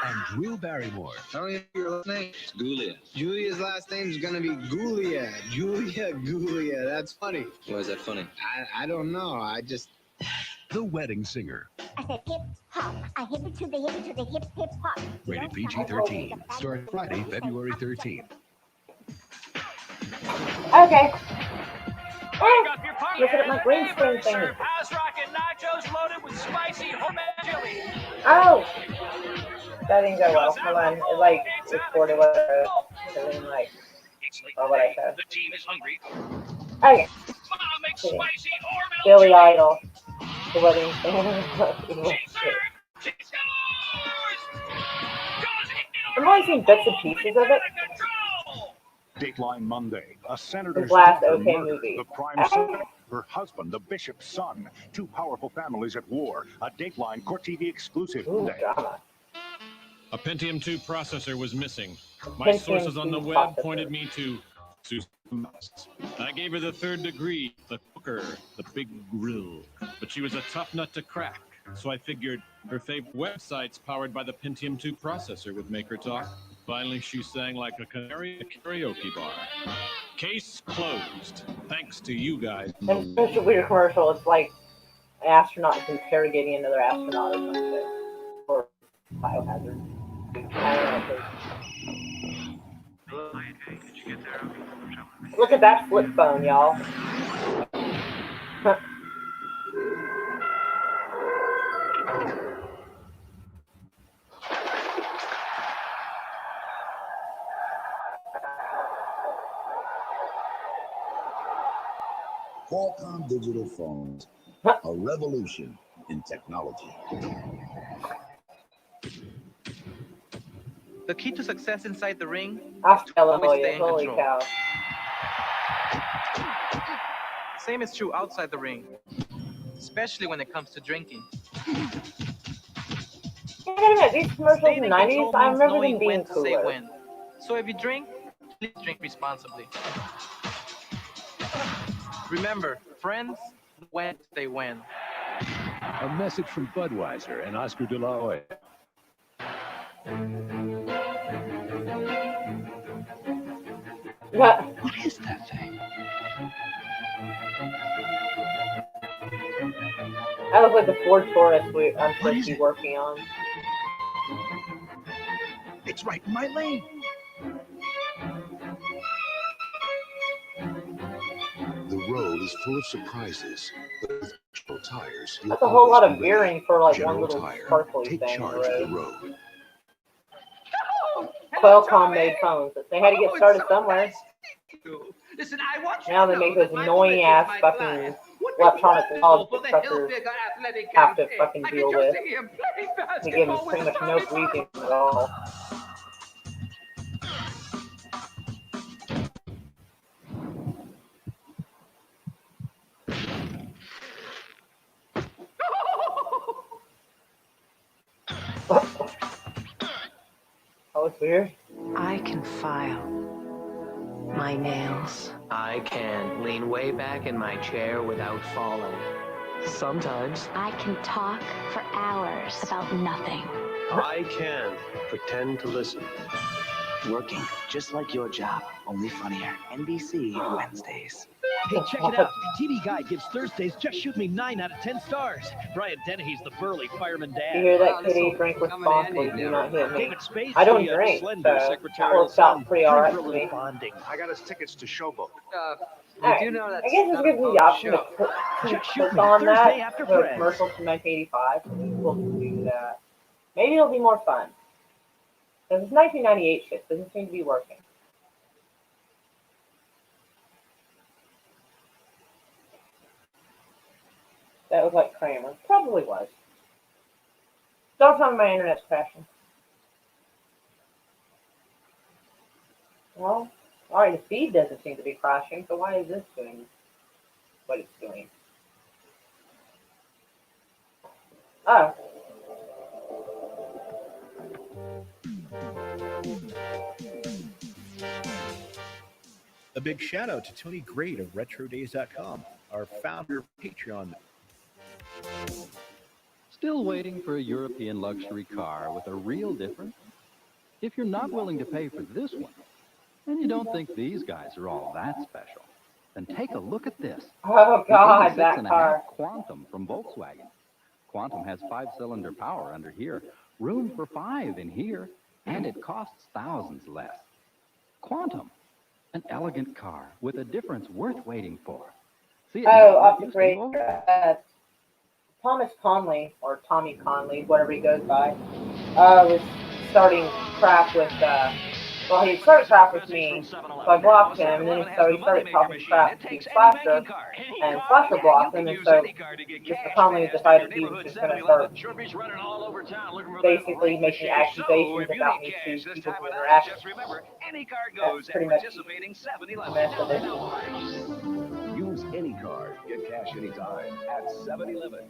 and Drew Barrymore. Tell me your last name. Julia. Julia's last name is gonna be Gulia. Gulia. That's funny. Why is that funny? I don't know. I just. The Wedding Singer. I said hip hop. I hip it to the hip hop. Rated PG-13. Starts Friday, February 13th. Okay. Look at my green screen thing. House Rocket nachos loaded with spicy homemade chili. Oh! That didn't go well. Hold on. It like recorded what I didn't like. Or what I said. The team is hungry. Okay. Billy Idol. The wedding thing. I've only seen bits and pieces of it. Dateline Monday. A senator's His last daughter okay murdered. movie. The prime suspect, her husband, the bishop's son. Two powerful families at war. A Dateline Court TV exclusive Monday. A Pentium 2 processor was missing. My Pentium sources on the 2 web processor. pointed me to Susan Moss. I gave her the third degree, the cooker, the big grill. But she was a tough nut to crack. So I figured her favorite websites powered by the Pentium 2 processor would make her talk. Finally, she sang like a canary at a karaoke bar. Case closed. Thanks to you guys. And it's a weird commercial. It's like an astronaut is interrogating another astronaut or something. Or biohazard. I don't know. Look at that flip phone, y'all. Qualcomm digital phones, a revolution in technology. The key to success inside the ring is to Illinois, always stay in holy control. cow. Same is true outside the ring. especially when it comes to drinking. Wait a minute, these commercials in the Staying in 90s, control I means remember them knowing being when to say cooler. when. So if you drink, please drink responsibly. Remember, friends, when to say when. A message from Budweiser and Oscar de la Hoya. What is that thing? That looks like the Ford Taurus I'm supposed to be working on. It's right in my lane. The road is full of surprises, but with General Tires, you'll That's a whole lot always of be ready. veering for like General one little Tire. sparkly Take thing in the charge of the road. road. Qualcomm made phones. They had to get started somewhere. Listen, I want you Now to they know make that those my annoying religion, ass my fucking class, would be electronic wonderful logs for that the truckers Hilfiger Athletic have to campaign. fucking I deal could just with. see him playing They give them basketball with pretty a much no starry breathing at all. Oh, it's weird. I can file my nails. I can lean way back in my chair without falling. Sometimes I can talk for hours about nothing. I can pretend to listen. Working just like your job, only funnier. NBC Wednesdays. Hey, check it out. TV Guide gives Thursdays Just Shoot Me 9 out of 10 stars. Brian Dennehy's the burly fireman dad. You hear that, Kitty? Drink responsibly. Do not hit me. I don't drink, so that works out pretty alright for me. I got us tickets to Showboat. Alright, I guess this gives me the option to click on that for a commercial from 1985. So maybe we'll do that. Maybe it'll be more fun. Because this 1998 shit doesn't seem to be working. That was like Kramer. Probably was. Don't tell me my internet's crashing. Well, alright, the feed doesn't seem to be crashing, so why is this doing what it's doing? Oh. A big shout out to Tony Great of RetroDays.com, our founder of Patreon. Still waiting for a European luxury car with a real difference? If you're not willing to pay for this one, and you don't think these guys are all that special, then take a look at this. Oh God, The that 86.5 car. Quantum from Volkswagen. Quantum has 5-cylinder power under here, room for 5 in here, and it costs thousands less. Quantum, an elegant car with a difference worth waiting for. See it Oh, now off at the Houston great. Thomas Conley, or Tommy Conley, whatever he goes by, was starting crap with, well, he started crap with me, so I blocked him, and then he started talking crap to Slasher, and Slasher blocked him, and so Mr. Conley decided he was just going to start basically making accusations about me to people who interact. That's pretty much the mess of it. Use any card, get cash anytime at 7-Eleven.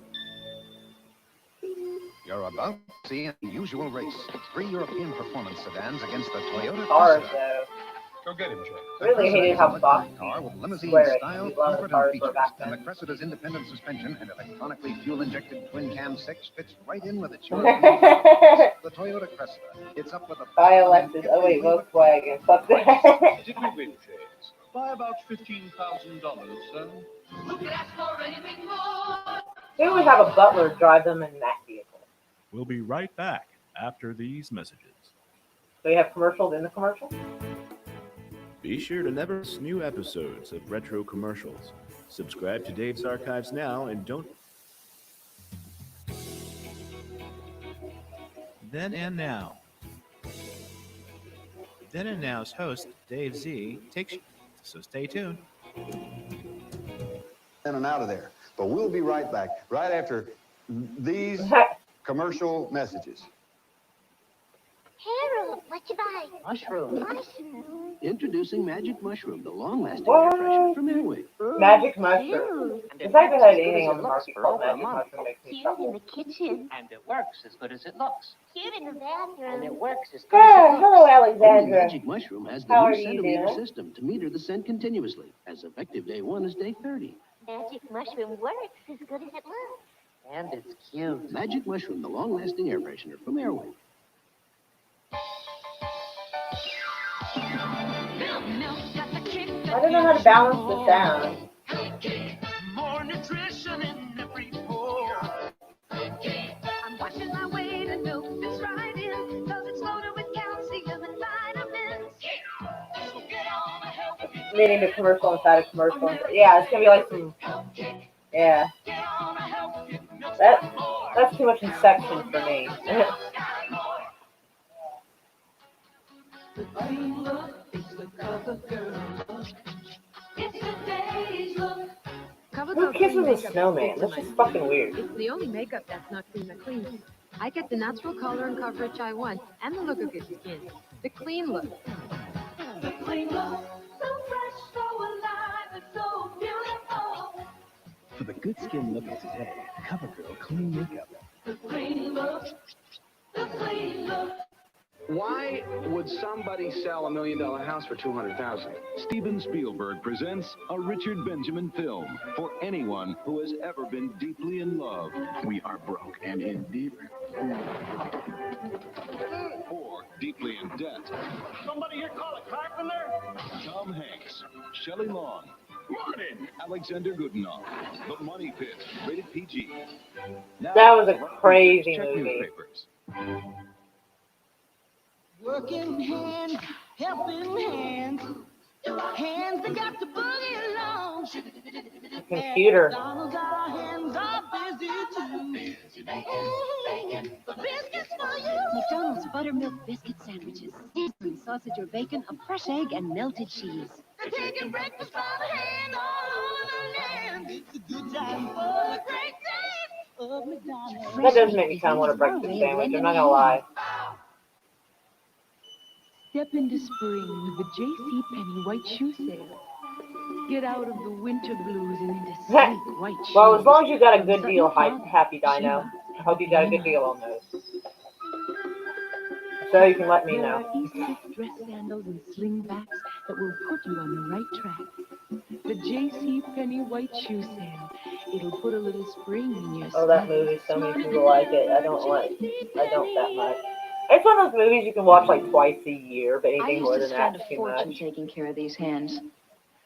You're about to see an unusual race. 3 European performance sedans against the Toyota Cars, Cressida. though. Go get him, Jay. Really hated how Fox car with limousine swear it. style, We love the comfort, cars and for features. back And the then. Cressida's independent suspension and electronically fuel-injected twin-cam 6 fits right in with its The Toyota Cressida. It's up with the Buy a Lexus. Oh wait, Volkswagen. Fuck that. Did we win, James? By about $15,000, sir. Who would have a butler drive them in that vehicle? We'll be right back after these messages. Do we have commercials in the commercial? Be sure to never miss new episodes of Retro Commercials. Subscribe to Dave's Archives now and don't. Then and Now. Then and Now's host, Dave Z, takes you, so stay tuned. In and out of there. But we'll be right back, right after these commercial messages. Harold, what you buy? Mushroom. Mushroom. Introducing Magic Mushroom, the long-lasting What? air freshener from Airwick. Magic mushroom. The fact that I had anything on the market called magic mushroom makes me Cute in chuckle. the kitchen. And it works as good as it looks. Cute in the bathroom. And it works as good as it looks. Hello, Only Alexandra. Magic Mushroom has the How new are you centimeter doing? system to meter the scent continuously, as effective day 1 is day 30. Magic mushroom works as good as it looks. And it's cute. Magic Mushroom, the long-lasting air freshener from Airwick. I don't know how to balance the sound. More nutrition in every pour. I'm watching my weight and milk fits right in, 'cause it's loaded with calcium and vitamins. So get on the healthy. Meaning the commercial inside a commercial. Yeah, it's gonna be like some. Yeah. That's too much Inception for me. The green look is the cover girl. It's today's look. Who kisses a snowman? That's just fucking weird. It's the only makeup that's not cream that cleans. I get the natural color and coverage I want, and the look of good skin. The clean look. The clean look, so fresh, so alive, and so beautiful. For the good skin look of today, CoverGirl Clean Makeup. The clean look, the clean look. Why would somebody sell $1 million house for $200,000? Steven Spielberg presents a Richard Benjamin film for anyone who has ever been deeply in love. We are broke and in deep. Or deeply in debt. Somebody here call a carpenter? Tom Hanks, Shelley Long, Morning. Alexander Goodenough, The Money Pit, rated PG. Now, That was a crazy check movie. newspapers. Working hands, helping hands. Hands that got the boogie along. Computer. McDonald's, our hands are busy too. Biscuits for you. McDonald's buttermilk biscuit sandwiches. Sizzling sausage or bacon, a fresh egg, and melted cheese. They're taking breakfast by the hand all over the land. It's a good time for a great day of McDonald's. That does make me kind of want a breakfast sandwich. I'm not gonna lie. Step into spring with the J.C. Penney white shoe sale. Get out of the winter blues and into sleek white shoes. Well, as long as you got a good deal, Happy Dino. I hope you got a good deal on those. So you can let me There know. are Easter dress sandals and slingbacks that will put you on the right track. The J.C. Penney white shoe sale. It'll put a little spring in your Oh, that movie. So many people like it. I don't that much. It's one of those movies you can watch like twice a year, but I anything used more to than spend that's a too fortune much. taking care of these hands.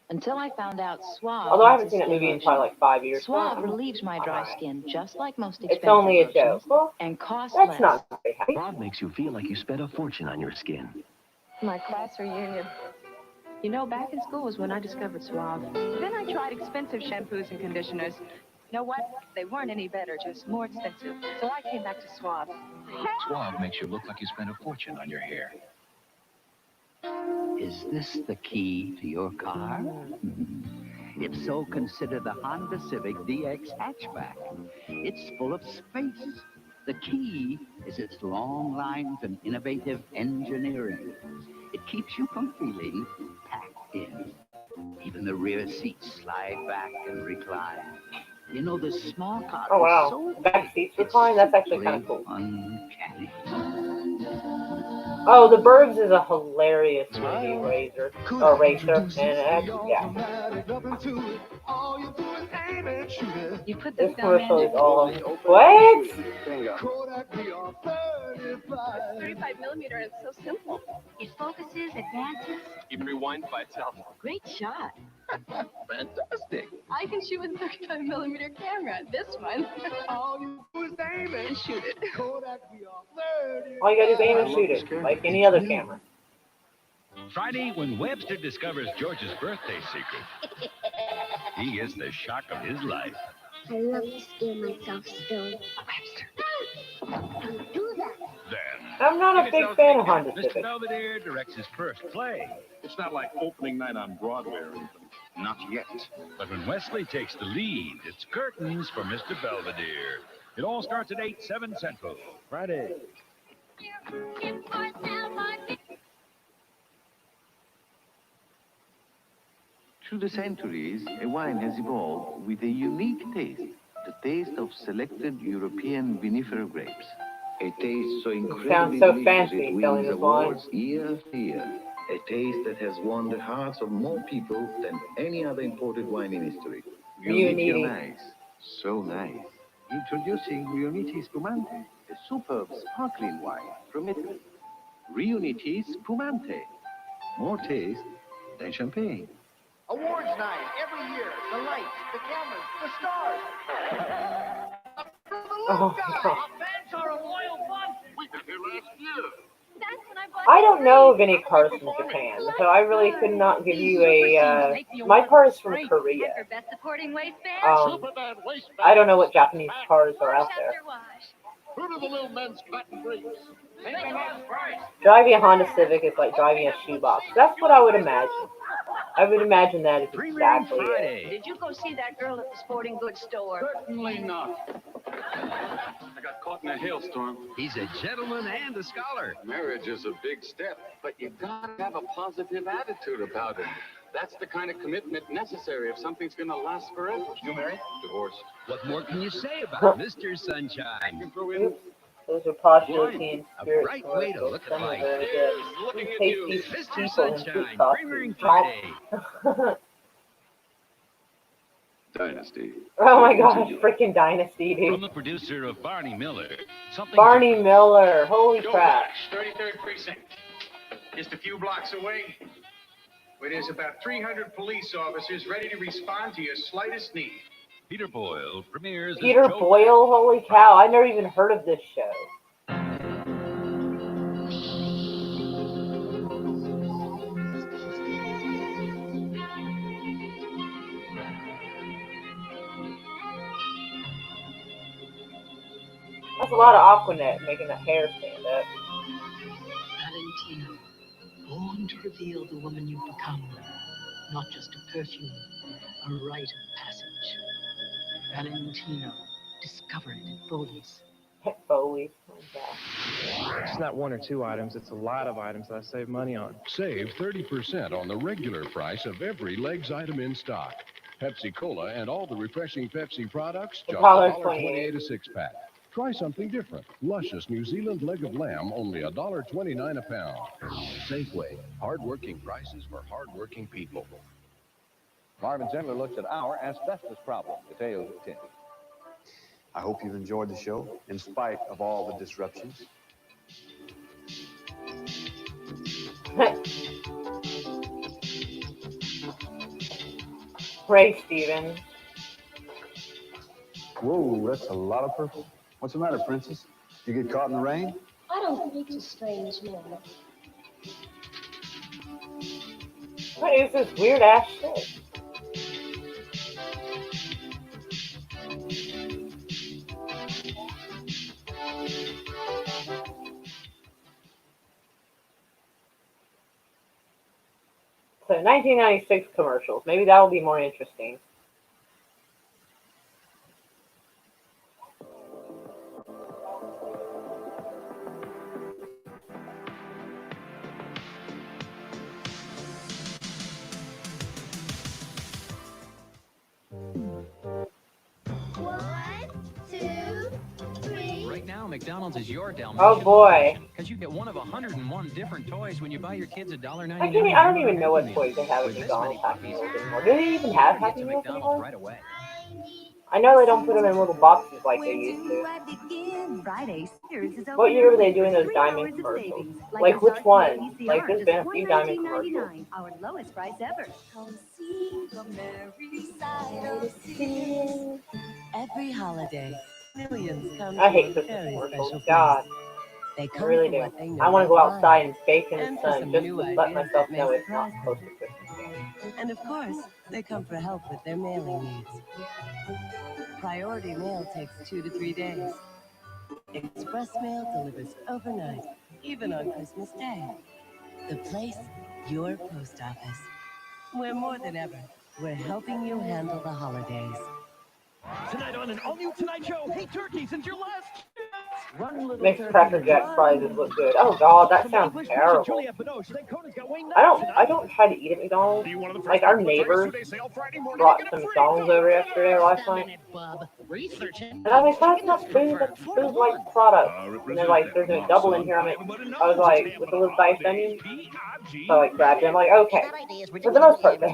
Until I found out Suave. Although I haven't uses seen that skin movie in lotion. probably like 5 years. Suave relieves my dry skin just like most expensive It's only a lotions, joke. Well, and costs that's less. not very happy. Suave makes you feel like you spent a fortune on your skin. My class reunion. You know, back in school was when I discovered Suave. Then I tried expensive shampoos and conditioners. You know what? They weren't any better, just more expensive. So I came back to Suave. Suave makes you look like you spent a fortune on your hair. Is this the key to your car? If so, consider the Honda Civic DX hatchback. It's full of space. The key is its long lines and innovative engineering. It keeps you from feeling packed in. Even the rear seats slide back and recline. You know, this small car Oh wow, is so back seats recline. That's actually kind of simply cool. uncanny. Oh, The Burbs is a hilarious movie, racer, and yeah. You put This this down, man. commercial is all what? Bingo. 35mm, it's so simple. It focuses, advances. It rewinds by itself. Great shot. Fantastic. I can shoot with a 35mm camera. This one. All you do is aim and shoot it. All you gotta do is aim and shoot it, like any other camera. Friday, when Webster discovers George's birthday secret, he gets the shock of his life. I love to scare myself still. Don't do that. Then, I'm not a big fan of Honda Mr. Civic. Belvedere directs his first play. It's not like opening night on Broadway or anything. Not yet. But when Wesley takes the lead, it's curtains for Mr. Belvedere. It all starts at 8, 7 Central, Friday. Through the centuries, a wine has evolved with a unique taste, the taste of selected European vinifera grapes. A taste so incredibly so delicious fancy it selling wins this wine. awards year after year. A taste that has won the hearts of more people than any other imported wine in history. Riuniti. Nice. So nice. Introducing Riuniti Spumante, a superb sparkling wine from Italy. Riuniti Spumante. More taste than champagne. Awards night every year. The lights, the cameras, the stars. Oh, God. Fans are a loyal bunch. We got here last year. I don't know of any cars from Japan, so I really could not give you a. My car is from Korea. I don't know what Japanese cars are out there. Who do the little men's cotton grapes? Driving a Honda Civic is like driving a shoebox. That's what I would imagine. I would imagine that is exactly it. Did you go see that girl at the sporting goods store? Certainly not. I got caught in a hailstorm. He's a gentleman and a scholar. Marriage is a big step, but you gotta have a positive attitude about it. That's the kind of commitment necessary if something's gonna last forever. You married? Divorced. What more can you say about Mr. Sunshine? Those are posh European A spirits. bright way to look at life. Looking at you, Mr. Sunshine, premiering Friday. Dynasty. Oh my gosh, freaking Dynasty, dude. From the producer of Barney Miller. Barney Miller, holy crap. 33rd Precinct. Just a few blocks away, where there's about 300 police officers ready to respond to your slightest need. Peter Boyle premieres. Peter Boyle, holy cow, I never even heard of this show. That's a lot of Aquanet making the hair stand up. Valentino, born to reveal the woman you've become. Not just a perfume, a rite of passage. Valentino, discover it at Foley's. Foley's. It's not one or two items, it's a lot of items that I save money on. Save 30% on the regular price of every Legs item in stock. Pepsi Cola and all the refreshing Pepsi products, just $1.28 a six-pack. Try something different. Luscious New Zealand leg of lamb, only $1.29 a pound. Safeway. Hard-working prices for hard-working people. Marvin Zindler looks at our asbestos problem. Details at 10. I hope you've enjoyed the show, in spite of all the disruptions. Ray Stevens. Whoa, that's a lot of purple. What's the matter, Princess? You get caught in the rain? I don't speak to strange men. What is this weird ass shit? So 1996 commercials. Maybe that will be more interesting. Right now, McDonald's is your Dalmatian. Oh boy. Because you get one of 101 different toys when you buy your kids $1.99. I don't even know what toys they have at McDonald's Happy Meals anymore. Do they even have Happy Meals anymore? Right away. I know they don't put them in little boxes like they used to. What year were they doing those diamond commercials? Like which one? Like there's been a few diamond commercials. Our lowest price ever. Come see the merry side of every holiday. Millions come I hate to a Christmas very commercials. special God. They I come really for do. what they know I want to go they'll outside find. and bake in And the for sun some just new to let ideas myself that know may it's not surprise close to Christmas. And of course, they come for help with their mailing needs. Priority mail takes 2 to 3 days. Express mail delivers overnight, even on Christmas Day. The place, your post office. Where more than ever, we're helping you handle the holidays. Tonight on an all-new Tonight Show, hey turkeys, it's your last chance. Makes Cracker Jack prizes look good. Oh god, that sounds terrible. I don't try to eat at McDonald's. Like our neighbors brought some McDonald's over yesterday or last night. And I was like, that's not food, that's food like product. And they're like, there's a McDouble in here. I was like, with the little diced onion. So I like grabbed it. I'm like, okay. For the most part, I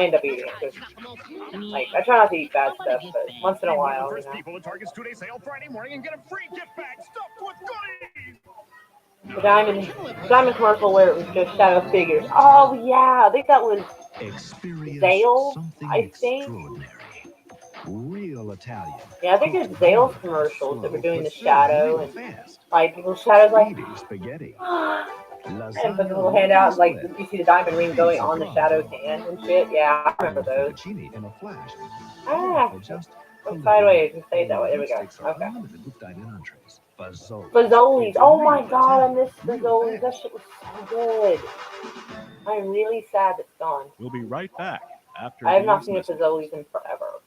end up eating it. 'Cause, like, I try not to eat bad stuff, but once in a while, you know. People at Target's 2-day sale Friday morning and get a free gift bag stuffed with goodies. The diamond commercial where it was just shadow figures. Oh yeah, I think that was Zale. I think. Real Italian. Yeah, I think it was Zale's commercials that were doing the shadow and like people's shadows like. Spaghetti. And put the little hand out, and, like you see the diamond ring going on the shadow's hand and shit. Yeah, I remember those. In a flash. Ah, went sideways and stayed that way. There we go. Okay. Fazoli's. Oh my god, I miss Fazoli's. That shit was so good. I'm really sad it's gone. We'll be right back after I have not these seen a Fazoli's in forever.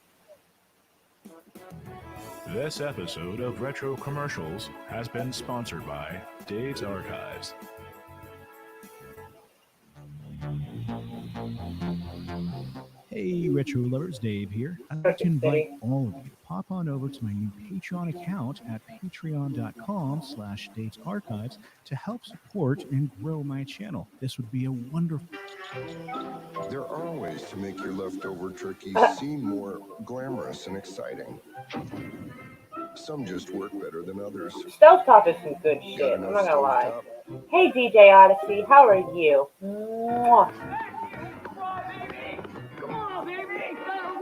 This episode of Retro Commercials has been sponsored by Dave's Archives. Hey, retro lovers, Dave here. I'd like to invite all of you to pop on over to my new Patreon account at patreon.com/datesarchives to help support and grow my channel. This would be a wonderful... There are ways to make your leftover turkey seem more glamorous and exciting. Some just work better than others. Stovetop is some good shit, I'm not gonna lie. Hey DJ Odyssey, how are you? Mwah.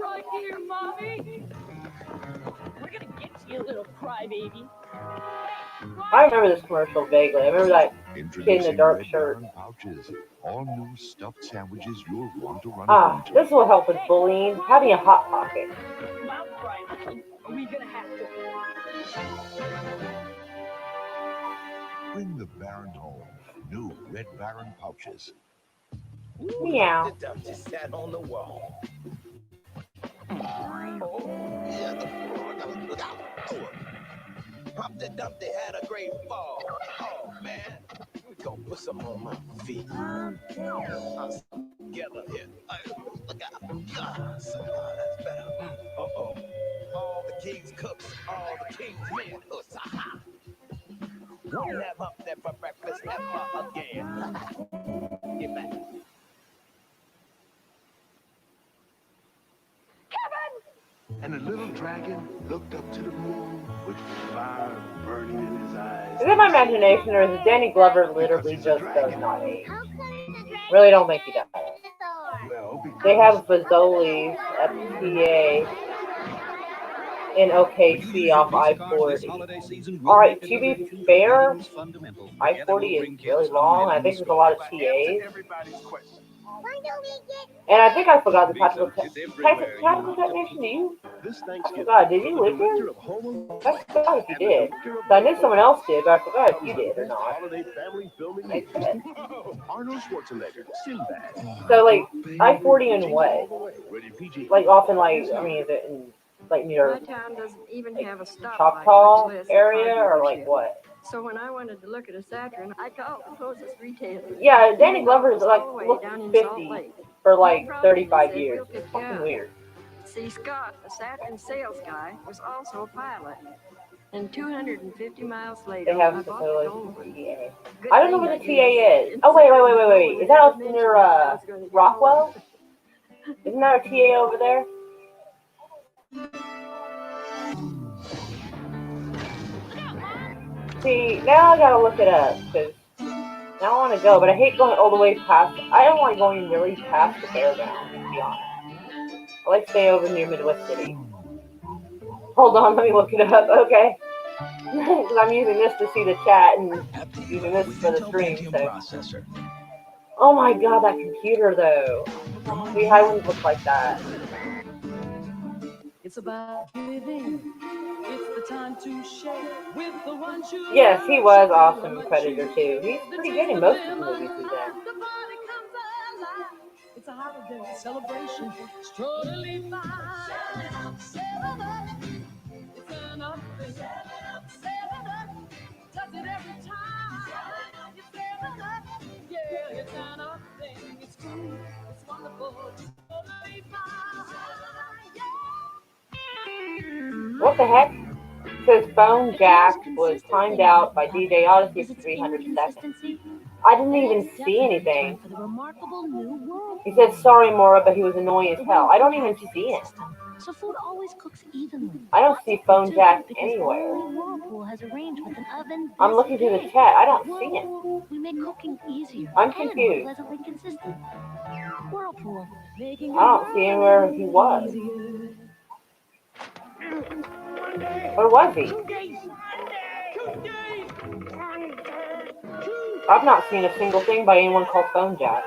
Right here, Mommy. We're gonna get you, little crybaby. I remember this commercial vaguely. I remember that kid in the dark shirt. Pouches. All new stuffed sandwiches you'll want to run into. This will help with bullying. Having a hot pocket. Well, Brian, are we gonna have to? Bring the Baron home. New Red Baron pouches. Meow. The duck just sat on the wall. Humpty Dumpty had a great fall. Oh man, we gonna put some on my feet. Together here. Look out. That's better. Uh-oh. All the king's cooks, all the king's men. Aha. Wouldn't have Humpty for breakfast ever again. Get back. And the little dragon looked up to the moon with fire burning in his eyes. Is it my imagination or is it Danny Glover literally just does not age? Really don't think he does. They have Fazoli's at the TA in OKC off I-40. Alright, to be fair, I-40 is really long. I think there's a lot of TAs. And I think I forgot the tactical technician. Do you? I forgot. Did you live here? I forgot if you did. So I knew someone else did, but I forgot if you did or not. Arnold Schwarzenegger, Sinbad. So like I-40 and what? Like often like I mean is it in like near My town doesn't even have a stoplight, Choctaw much less a area car or like dealership. what? So when I wanted to look at a Saturn, I called the closest retailer. Yeah, Danny Glover's like All the way looked down in 50 Salt Lake. for like No problem, 35 they said, years. we'll pick It's you fucking up. weird. See, Scott, the Saturn sales guy, was also a pilot. And 250 miles later, They have I bought facilities the for old TA. Good I don't know thing where I the did. TA is. Oh wait. Is that up near Rockwell? Isn't there a TA over there? See, now I gotta look it up because now I want to go, but I hate going all the way past. I don't like going really past the fairground, to be honest. I like staying over near Midwest City. Hold on, let me look it up. Okay, because I'm using this to see the chat and using this for the stream. So. Oh my god, that computer though. See, I wouldn't look like that. It's about giving. It's the time to share with the ones you Yes, he was awesome in Predator 2. He's pretty good in most of the movies he's in. It's a holiday celebration. Totally fine. 7 up. It's an up thing. 7 What the heck? It says phone jack was timed out by DJ Odyssey for 300 seconds. I didn't even see anything. For the remarkable new He said Whirlpool. sorry, Mora, but he was annoying as The hell. I don't Whirlpool even high see him. system, so food always cooks evenly. I don't Lots see of food, phone too, jack because anywhere. only Whirlpool has arranged with an oven I'm this looking through the big. chat. I don't With see him. Whirlpool, we make cooking easier I'm and more confused. pleasantly consistent. Whirlpool, making I don't see anywhere he was. Where was he? I've not seen a single thing by anyone called phone jack.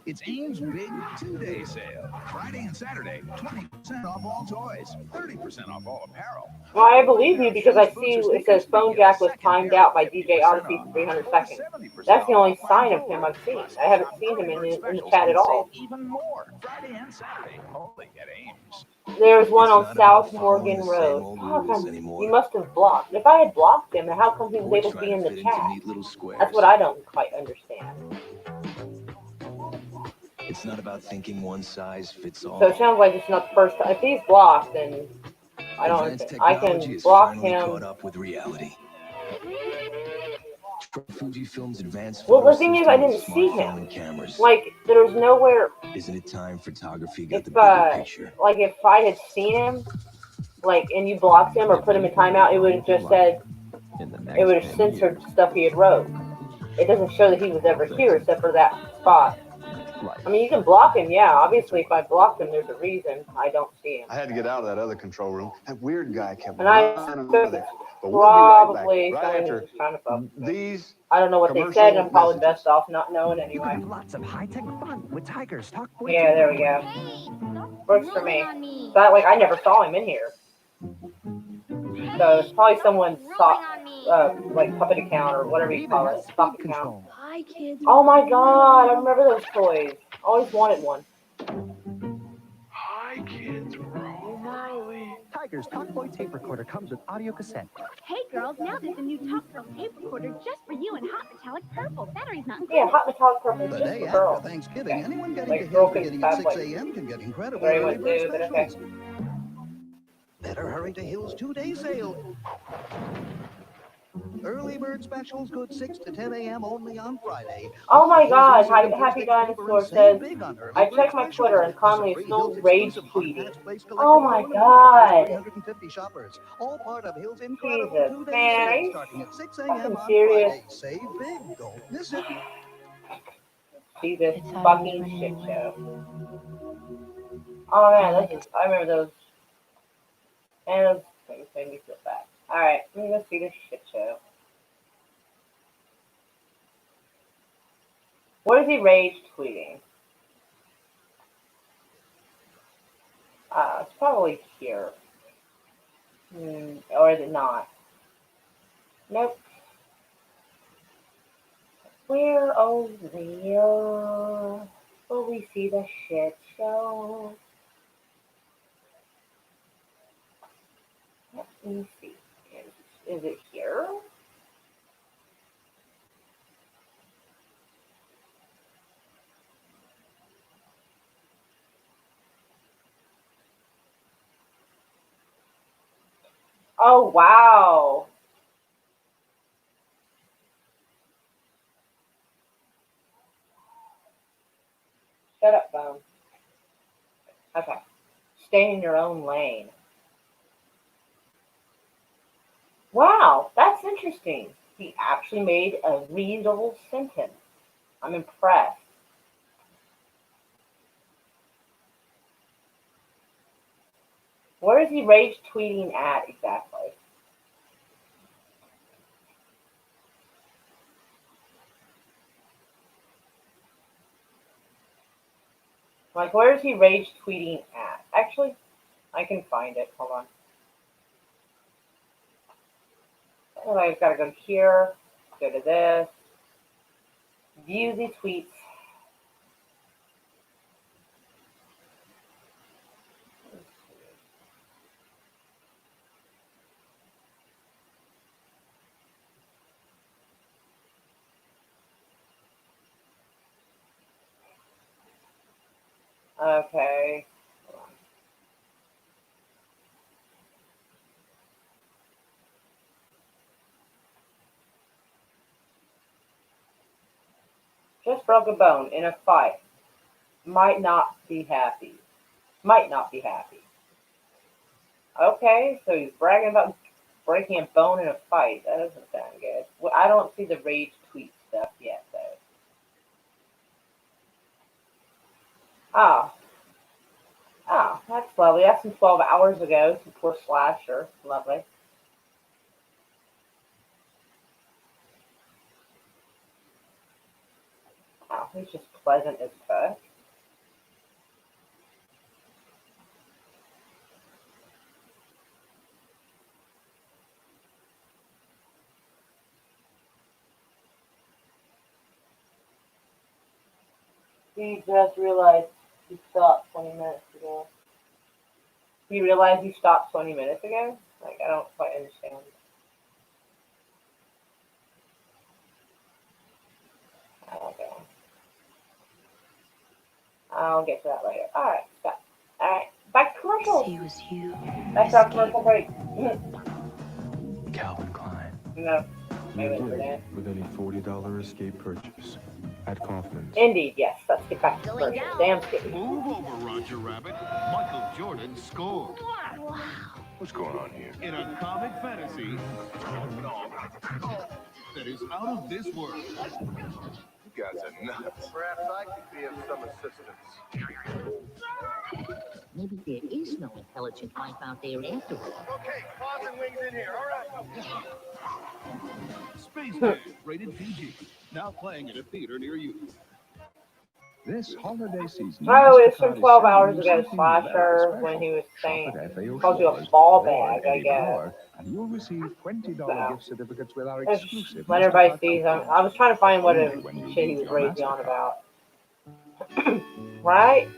It's Ames' big two-day sale. Friday and Saturday, 20% off all toys, 30% off all apparel. Well, I believe you because I see it says phone jack was timed out by DJ Odyssey for 300 seconds. That's the only sign of him I've seen. I haven't seen him in the chat at all. Even more Friday and Saturday, only at Ames. There's one It's on not South about following Morgan the same Road. old Fuck, rules he anymore. must have blocked. If I had blocked him, how come he was We're able to be trying in to the fit chat? into neat little squares. That's what I don't quite understand. It's not about thinking one size fits all. So it sounds like it's not the first time. If he's blocked, then I don't Advanced understand. I technology can is block finally him. caught up with reality. Fujifilm's advanced Well, photo the thing is, system I with didn't see smart film him. and cameras. Like, there's nowhere. Isn't it time photography got the If bigger picture? like if I had seen him, like, and you blocked him or put him in timeout, it would have just said, it would have censored stuff he had wrote. It doesn't show that he was ever here except for that spot. I mean, you can block him, yeah. Obviously, if I blocked him, there's a reason I don't see him. I had to get out of that other control room. That weird guy kept And I running expect over there. it's But we'll be right back. probably Right someone after who's trying to fuck with me. these I don't know what they said, and I'm probably best off not knowing anyway. Lots of high-tech fun with Tiger's Talk Boy. Yeah, there we go. Works for me. But like, I never saw him in here. So it's probably someone's like puppet account or whatever you call it, stock account. Hi, kids. Oh my god, I remember those toys. Always wanted one. Hi, kids. Rolly. Tiger's Talk Boy tape recorder comes with audio cassette. Hey girls, now there's a new Talk Girl tape recorder just for you in hot metallic purple. Batteries not included. Yeah, hot metallic purple The just day for after girls. Thanksgiving, anyone getting Like to girl Hills can beginning at have 6 like a.m. can get incredible very early much bird do, but okay. specials. Better hurry to Hills two-day sale. Early bird specials good 6 to 10 a.m. only on Friday. Oh my god, Happy Dinosaur says, I checked my Twitter and Conley is still rage tweeting. Oh my god. 350 shoppers. All part of Hills' incredible Jesus, two-day man, are sale you starting at 6 fucking a.m. on serious? Friday. Save big. Don't miss it. See this fucking shit show. Oh man, I remember those. And those things made me feel bad. Alright, let me go see this shit show. Where is he rage tweeting? It's probably here. Or is it not? Nope. Where over there will we see the shit show? Let me see. Is it here? Oh, wow. Shut up, phone. Okay. Stay in your own lane. Wow, that's interesting. He actually made a readable sentence. I'm impressed. Where is he rage tweeting at exactly? Like, where is he rage tweeting at? Actually, I can find it. Hold on. Well, I've got to go here, go to this, view the tweets. Okay. Hold on. Just broke a bone in a fight. Might not be happy. Might not be happy. Okay, so he's bragging about breaking a bone in a fight. That doesn't sound good. Well, I don't see the rage tweet stuff yet, though. Oh, oh, that's lovely. That's from 12 hours ago. Some poor slasher. Lovely. Oh, he's just pleasant as fuck. He just realized he stopped 20 minutes ago. He realized he stopped 20 minutes ago? Like, I don't quite understand. Okay. I'll get to that later. Alright, stop. Alright, back to commercials. See, it was you. Back to our commercial break. Calvin Klein. No, You're maybe for good that. with any $40 escape purchase at Kaufman's. Indeed, yes. Let's get back to commercials. Damn skippy. Move over, Roger Rabbit. Michael Jordan scored. Wow. What's going on here? In a comic fantasy that is out of this world. You guys are nuts. Perhaps I could be of some assistance. Maybe there is no intelligent life out there after all. Okay, paws and wings in here. All right. Space Jam, rated PG. Now playing at a theater near you. This holiday season. Oh, it's from 12 hours ago, Slasher, when he was saying, called you a ball bag, I guess. And you'll receive $20 So, gift certificates with our just exclusive. let everybody see them. I was trying to find what shit he was raging on about. Right?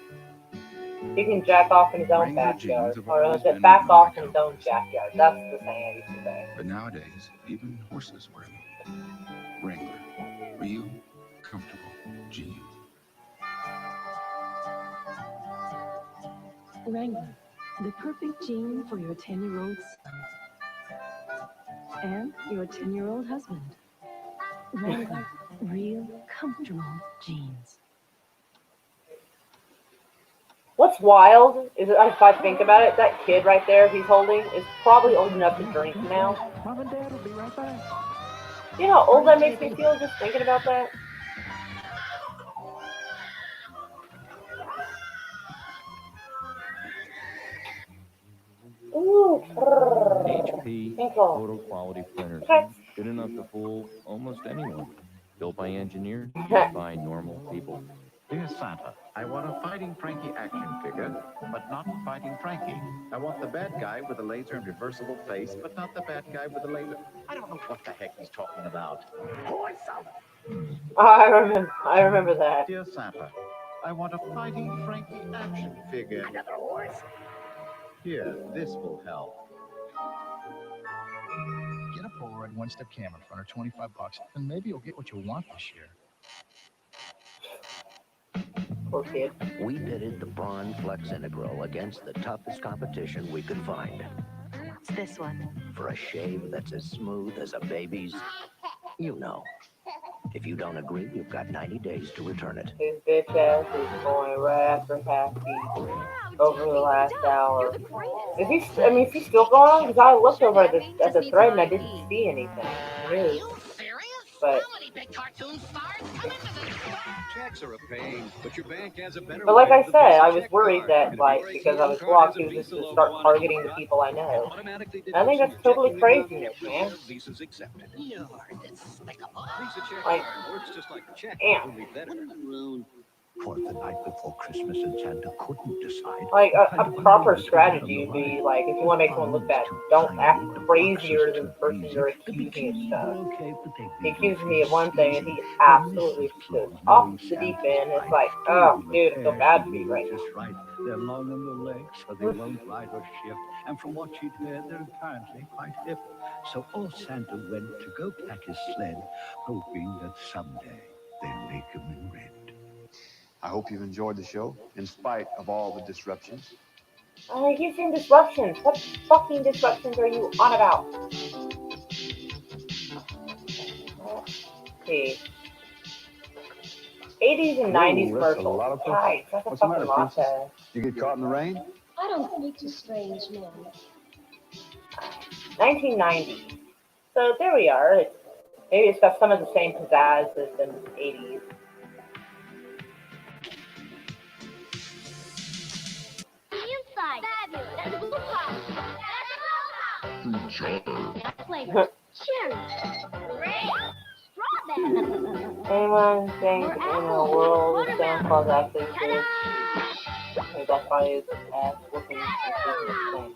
He can jack off in his own backyard. Or is it back off in his own backyard? That's the saying I used to say. But nowadays, even horses wear them. Wrangler. Real, comfortable jeans. Wrangler, the perfect jean for your 10-year-old son and your 10-year-old husband. Wrangler, real comfortable jeans. What's wild is that if I think about it, that kid right there he's holding is probably old enough to drink now. Mom and Dad will be right back. You know how old that makes me feel just thinking about that? Ooh. HP photo quality printers. Good enough to fool almost anyone. Built by engineers, used by normal people. Dear Santa, I want a Fighting Frankie action figure, but not Fighting Frankie. I want the bad guy with a laser and reversible face, but not the bad guy with a laser. I don't know what the heck he's talking about. I remember that. Dear Santa, I want a Fighting Frankie action figure. Another horse. Here, this will help. Get a Polaroid one-step camera for under $25, and maybe you'll get what you want this year. Poor kid. We pitted the Braun Flex Integral against the toughest competition we could find. What's this one? For a shave that's as smooth as a baby's, you know. If you don't agree, you've got 90 days to return it. His bitch ass is going right after half beat over the last hour. Is he? I mean, is he still going on? Because I looked over at the thread and I didn't see anything. Really? But Checks are a pain, but your bank has a better. But like I said, I was worried that, like, because I was blocked, he was just going to start targeting the people I know. I think that's totally craziness, man. Visas accepted. You're despicable. Like, Works just like the check, damn. only better. For the night before Christmas and Santa couldn't decide. Like, a proper strategy would be, like, if you want to make someone look bad, don't act crazier than the person you're accusing of stuff. He accuses me of one thing, and he absolutely goes off the deep end. It's like, oh, dude, I feel bad for you right now. Right. They're long on the legs, so they won't ride or shift. And from what she'd heard, they're apparently quite hip. So old Santa went to go pack his sled, hoping that someday they'd make him in red. I hope you've enjoyed the show, in spite of all the disruptions. I keep saying disruptions. What fucking disruptions are you on about? Let's see. 80s and 90s Ooh, that's a commercials. lot of Guys, pussy. that's a What's the fucking matter, princess? latte. You get caught in the rain? I don't speak to strange men. 1990. So there we are. Maybe it's got some of the same pizzazz as the 80s. Inside. Fabulous. That's flavor. Cherry. Grape. Strawberry. Anyone think in a world of Santa Claus actually exists? Maybe that's why his ass looking insane.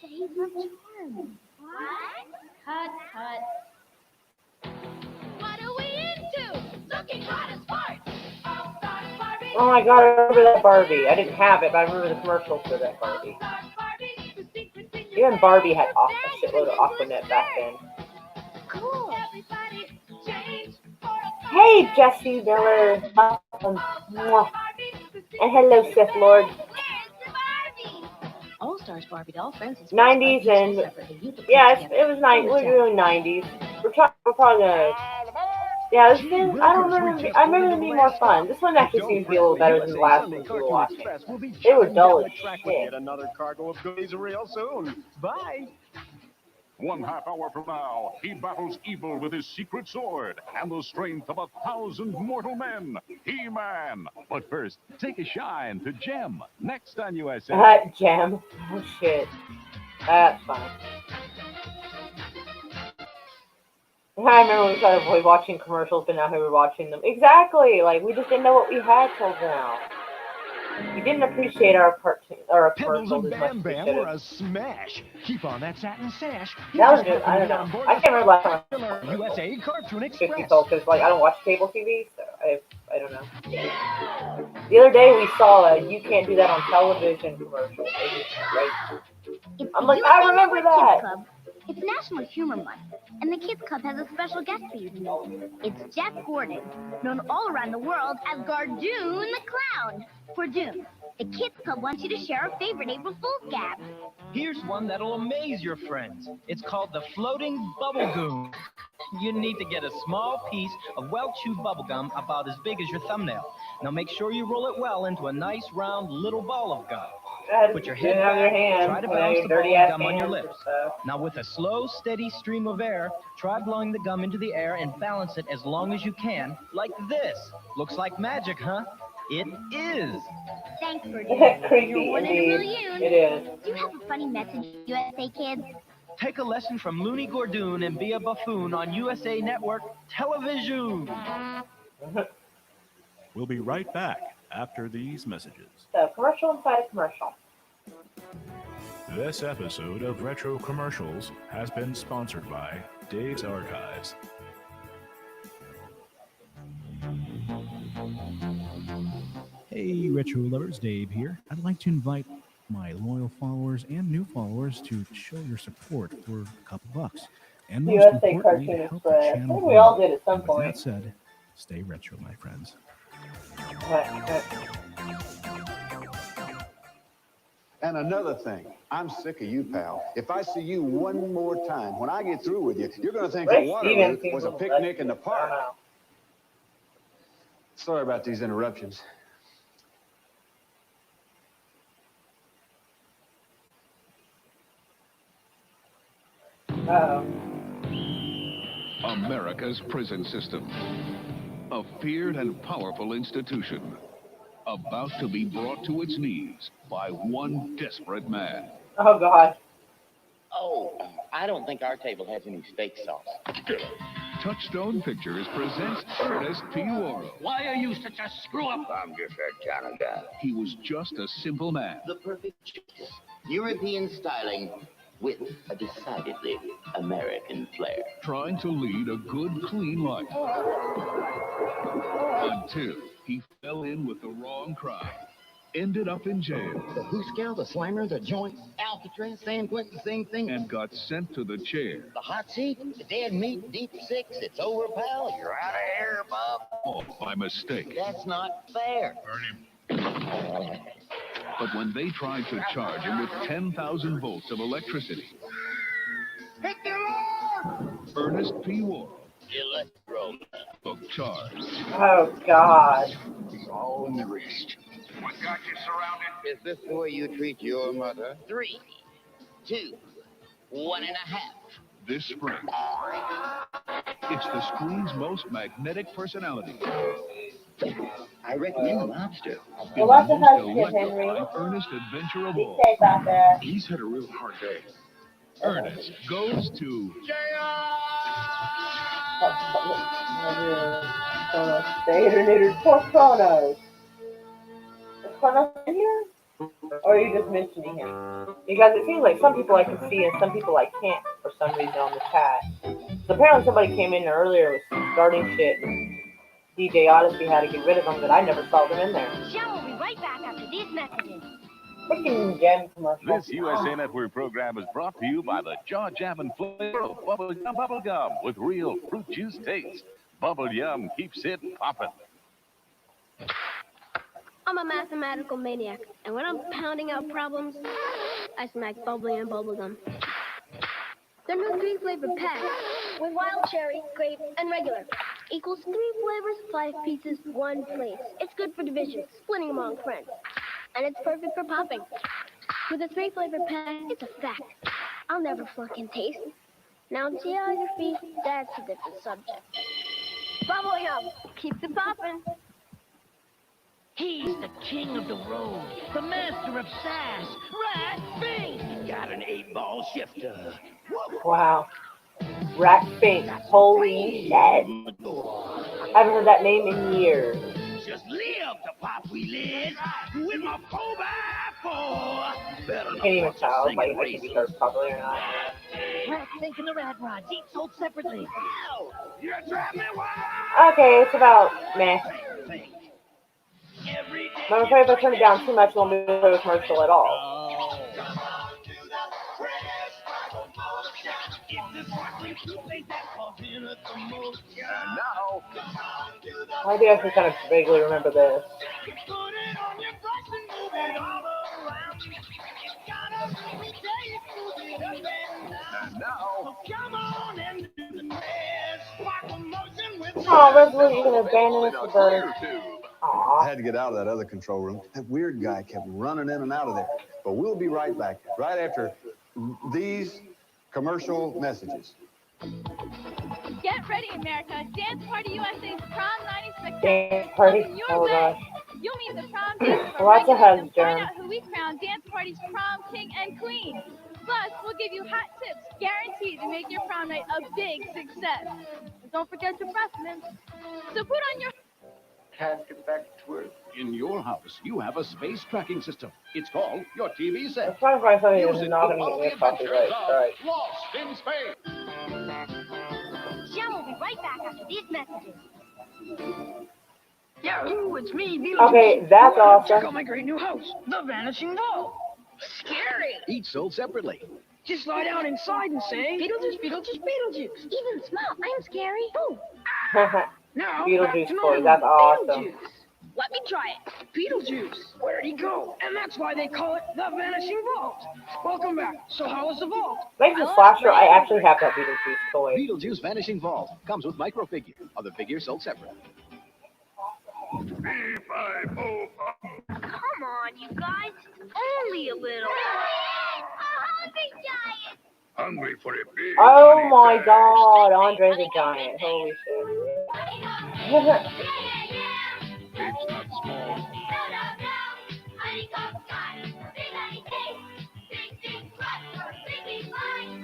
Days of charm. What? Cut. What are we into? Looking hot as farts. Oh my god, I remember that Barbie. I didn't have it, but I remember the commercials for that Barbie. Even Barbie had a shitload of Aquanet back then. Cool. Hey, Jesse Miller. Mwah. And hello, Sith Lord. All Stars Barbie doll friends and 90s and yeah, it was 90s. We're doing 90s. We're probably gonna. Yeah, this is, I don't remember. I remember them being more fun. This one actually seems to be a little better than the last one we were watching. They were dull as shit. Another cargo of goodies real soon. Bye. 1/2 hour from now, he battles evil with his secret sword and the strength of 1,000 mortal men. He-Man. But first, take a shine to Gem. Next on USA. Gem. Oh shit. That's fine. I remember we started avoid watching commercials, but now we were watching them. Exactly. Like we just didn't know what we had till now. We didn't appreciate our cartoon or our commercials as much as we Bam should were have. a smash. Keep on that satin sash. That was just, I don't know. I can't remember last time USA Cartoon I Express. because like I don't watch cable TV, so I don't know. The other day we saw a "You Can't Do That on Television" commercial. I'm like, I remember that. Club. It's National Humor Month, and the Kids Club has a special guest for you tonight. It's Jeff Gordon, known all around the world as Gardoon the Clown. Gardoon, the Kids Club wants you to share a favorite April Fool's gag. Here's one that'll amaze your friends. It's called the Floating Bubble Goon. You need to get a small piece of well-chewed bubble gum about as big as your thumbnail. Now make sure you roll it well into a nice round little ball of gum. Put your head back, try to bounce the ball of gum on your lips. Now with a slow, steady stream of air, try blowing the gum into the air and balance it as long as you can, like this. Looks like magic, huh? It is. Thanks, Gardoon. Creepy, You're one in a indeed. million. It is. Do you have a funny message, USA Kids? Take a lesson from Looney Gardoon and be a buffoon on USA Network Television. We'll be right back after these messages. So, commercial inside a commercial. This episode of Retro Commercials has been sponsored by Dave's Archives. Hey, Retro lovers, Dave here. I'd like to invite my loyal followers and new followers to show your support for a couple bucks. And most USA importantly, Cartoon to help the Express. I channel think we grow. all did at some And with point. that said, stay retro, my friends. And another thing, I'm sick of you, pal. If I see you one more time, when I get through with you, you're going to think Ray the Stevens Waterloo was a seems picnic in the park. I don't know. Sorry about these interruptions. America's prison system. A feared and powerful institution. About to be brought to its knees by one desperate man. Oh, God. Oh, I don't think our table has any steak sauce. Touchstone Pictures presents Ernest P. Worrell. Why are you such a screw-up? I'm just that kind of guy. He was just a simple man. The perfect choice. European styling with a decidedly American flair. Trying to lead a good, clean life. Until he fell in with the wrong crowd. Ended up in jail. The Hooskow, the Slimer, the Joint, Alcatraz, San Quentin, same thing. And got sent to the chair. The hot seat, the dead meat, deep six, it's over, pal. You're out of here, Bob. All by mistake. That's not fair. Burn him. But when they tried to charge him with 10,000 volts of electricity, Hit the alarm! Ernest P. Worrell, Electro. the charge. Oh, God. All in the wrist. We got you surrounded. Is this the way you treat your mother? 3, 2, 1.5. This spring, it's the screen's most magnetic personality. I recommend the lobster. Well, lots In of the most hugs, Henry. electrifying, earnest adventure of Be all. safe out there. He's had a real hard day. Ernest goes to Stay for Chronos. Is Chronos in here? Or are you just mentioning him? Because it seems like some people I can see and some people I can't for some reason on the chat. So apparently somebody came in earlier with starting shit and DJ Odyssey had to get rid of them, but I never saw them in there. Show will be right back after these messages. Freaking Gem commercial. This USA Network program is brought to you by the jaw-jamming flavor of bubble gum with real fruit juice taste. Bubble Yum keeps it poppin'. I'm a mathematical maniac, and when I'm pounding out problems, I smack bubbly and bubblegum. Their new 3-flavor pack with wild cherry, grape, and regular equals 3 flavors, 5 pieces, 1 place. It's good for division, splitting among friends, and it's perfect for popping. With a 3-flavor pack, it's a fact. I'll never flunk in taste. Now in geography, that's a different subject. Bubble Yum keeps it popping. He's the king of the road, the master of sass, Rat Fink. Got an 8-ball shifter. Wow. Rat Fink. Holy shit. I haven't heard that name in years. Just live to pop we lids with my 4x4. I can't even tell if I can be heard properly or not. Rat Fink and the Rat Rods, each sold separately. You drive me wild. Okay, it's about meh. I'm afraid if I turn it down too much, it won't be a commercial at all. And now, I think I can kind of vaguely remember this. and now, Oh, Resolute, you can abandon us for bird. I had to get out of that other control room. That weird guy kept running in and out of there. But we'll be right back, right after these commercial messages. Get ready, America. Dance Party USA's Prom 96 Dance Party? coming your Oh, way. gosh. You'll meet the prom dancers of our Lots of regulars hugs, and find Jen. out who we crown Dance Party's prom king and queen. Plus, we'll give you hot tips guaranteed to make your prom night a big success. And don't forget your freshmen. So put on your... Can't get back to work. In your house, you have a space tracking system. It's called your TV set. I'm trying to find something Use that's it not for going to all get me the a copyright adventures of strike. Lost in Space. Jim will be right back after these messages. Yahoo, it's me, Okay, that's awesome. Check out my great new house, the Vanishing Vault. Scary. Each sold separately. Just lie down inside and say, Beetlejuice, Beetlejuice, Beetlejuice. Even small, I'm scary. Ooh. Now, Beetlejuice back to toys, normal. that's awesome. Beetlejuice. Let me try it. Beetlejuice. Where'd he go? And that's why they call it the Vanishing Vault. Welcome back. So how was the vault? Thanks to Slasher, I actually have that Beetlejuice toy. Beetlejuice Vanishing Vault comes with micro figure. Other figures sold separately. Come on, you guys. Only a little. A hungry giant. Hungry for a big Oh my god, Andre the Giant. Holy shit. It's not small.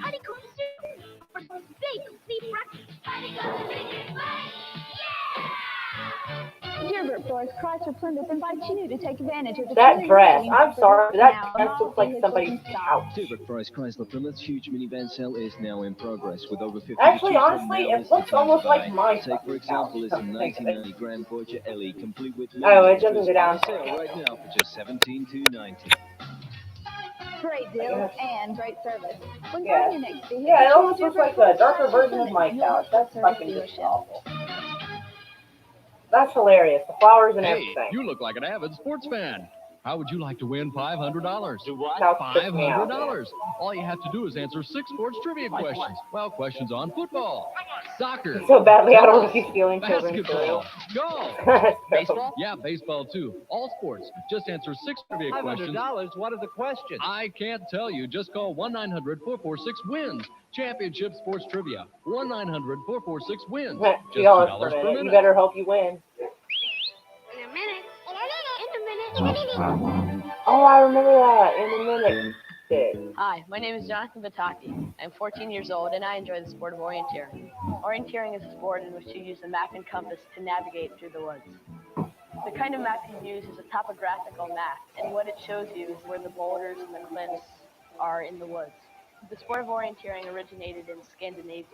Honeycomb soup for big, complete breakfast. Honeycomb soup. Dearborn Forest Chrysler Plymouth invites you to take advantage of the That dress, clearing I'm sale sorry, now. that dress looks like somebody's couch. Tilburg Forest Chrysler Plymouth's huge minivan sale is now in progress with over 50 Actually, to choose from honestly, now. it looks almost like my Take for example this fucking couch. 1990 Grand Porsche LE complete with Oh, it doesn't go down. on sale right now for just $17,290. Great deals and great service. When Yeah. buying your next vehicle, Yeah, it almost choose looks like Dearborn a darker Forest version of my Plymouth, couch. your That's service fucking just dealership. awful. That's hilarious. The flowers and Hey, everything. you look like an avid sports fan. How would you like to win $500? Do what? $500. All you have to do is answer 6 sports trivia questions. Well, questions on football, soccer, So badly, I don't know if tennis, he's stealing children's basketball, cereal. golf, baseball. Yeah, baseball too. All sports. Just answer 6 trivia questions. $500. What are the questions? I can't tell you. Just call 1-900-446-WINS. Championship Sports Trivia. 1-900-446-WINS. Just $2 per minute. You better hope you win. In a minute. In a minute. Oh, I remember that. In a minute. Hi, my name is Jonathan Bataki. I'm 14 years old and I enjoy the sport of orienteering. Orienteering is a sport in which you use a map and compass to navigate through the woods. The kind of map you use is a topographical map, and what it shows you is where the boulders and the cliffs are in the woods. The sport of orienteering originated in Scandinavia.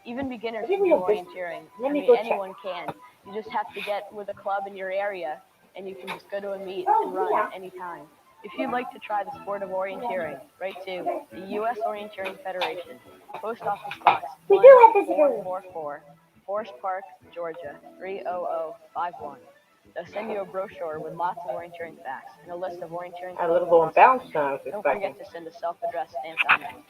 Even beginners can do orienteering. I mean, anyone can. You just have to get with a club in your area, and you can just go to a meet and run anytime. If you'd like to try the sport of orienteering, write to the U.S. Orienteering Federation, Post Office Box 1444, Forest Park, Georgia 30051. They'll send you a brochure with lots of orienteering facts and a list of orienteering. A little going bounce now. Don't forget to send a self-addressed stamped envelope.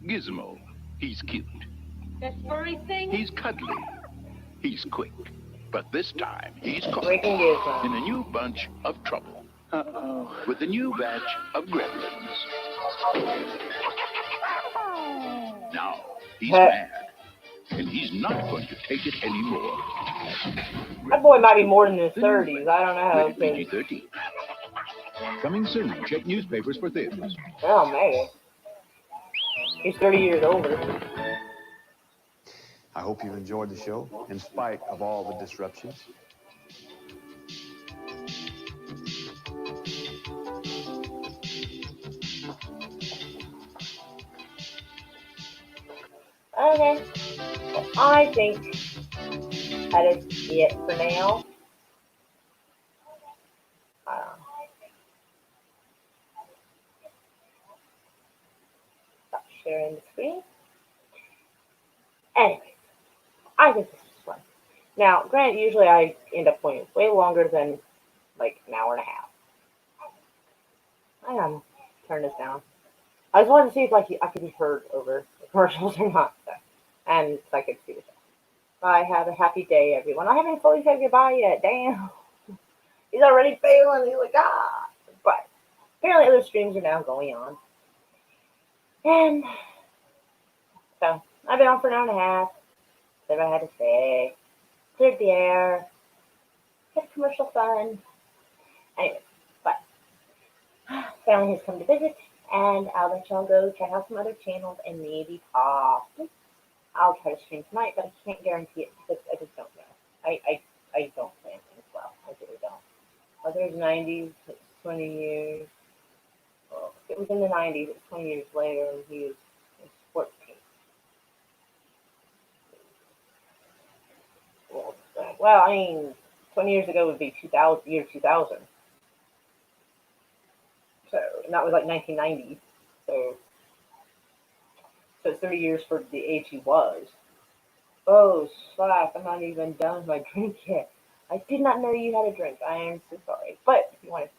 Gizmo. He's cute. That furry thing? He's cuddly. He's quick. But this time, he's caught Breaking Gizmo. in a new bunch of trouble. Uh-oh. With a new batch of gremlins. Now, he's mad. And he's not going to take it anymore. That boy might be more than his 30s. I don't know. PG-13. Coming soon. Check newspapers for theaters. Oh, man. He's 30 years older. I hope you enjoyed the show, in spite of all the disruptions. Okay. Well, I think that is it for now. Stop sharing the screen. Anyway, I think this is fun. Now, granted, usually I end up going way longer than like an hour and a half. I gotta turn this down. I just wanted to see if like I could be heard over the commercials or not, so, and so I could see the show. Bye. Have a happy day, everyone. I haven't fully said goodbye yet. Damn, he's already failing. He's like but apparently other streams are now going on, and so I've been on for an hour and a half. Said what I had to say. Cleared the air. Had commercial fun. Anyway, but family has come to visit. And I'll let y'all go check out some other channels and maybe possibly I'll try to stream tonight, but I can't guarantee it because I just don't know. I don't plan things well. I really don't. Whether it's 90s, it's 20 years. Well, if it was in the 90s, it's 20 years later, and he was in sports team. Well, I mean, 20 years ago would be 2000, year 2000. So, and that was like 1990. So it's 30 years for the age he was. Oh, slack, I'm not even done with my drink yet. I did not know you had a drink. I am so sorry. But if you want to,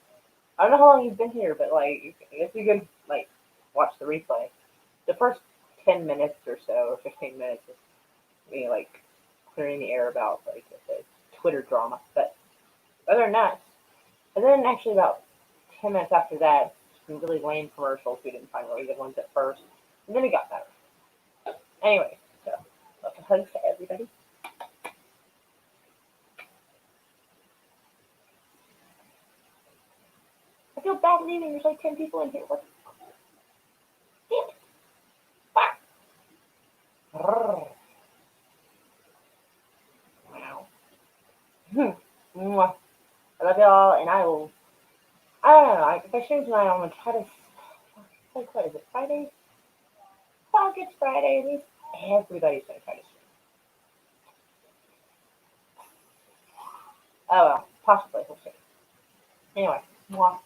I don't know how long you've been here, but like, if you can, like, watch the replay. The first 10 minutes or so, or 15 minutes is me, like, clearing the air about, like, the Twitter drama. But other than that, and then actually about 10 minutes after that, some really lame commercials. We didn't find really good ones at first. And then it got better. Anyway, so lots of hugs to everybody. I feel bad leaving. There's like 10 people in here. What the fuck? Damn it. Wow. I love y'all, and I will. I don't know. If I stream tonight, I'm gonna try to. Like, what is it? Friday? Fuck, it's Friday. At least everybody's gonna try to stream. Oh well, possibly. We'll see. Anyway, mwah.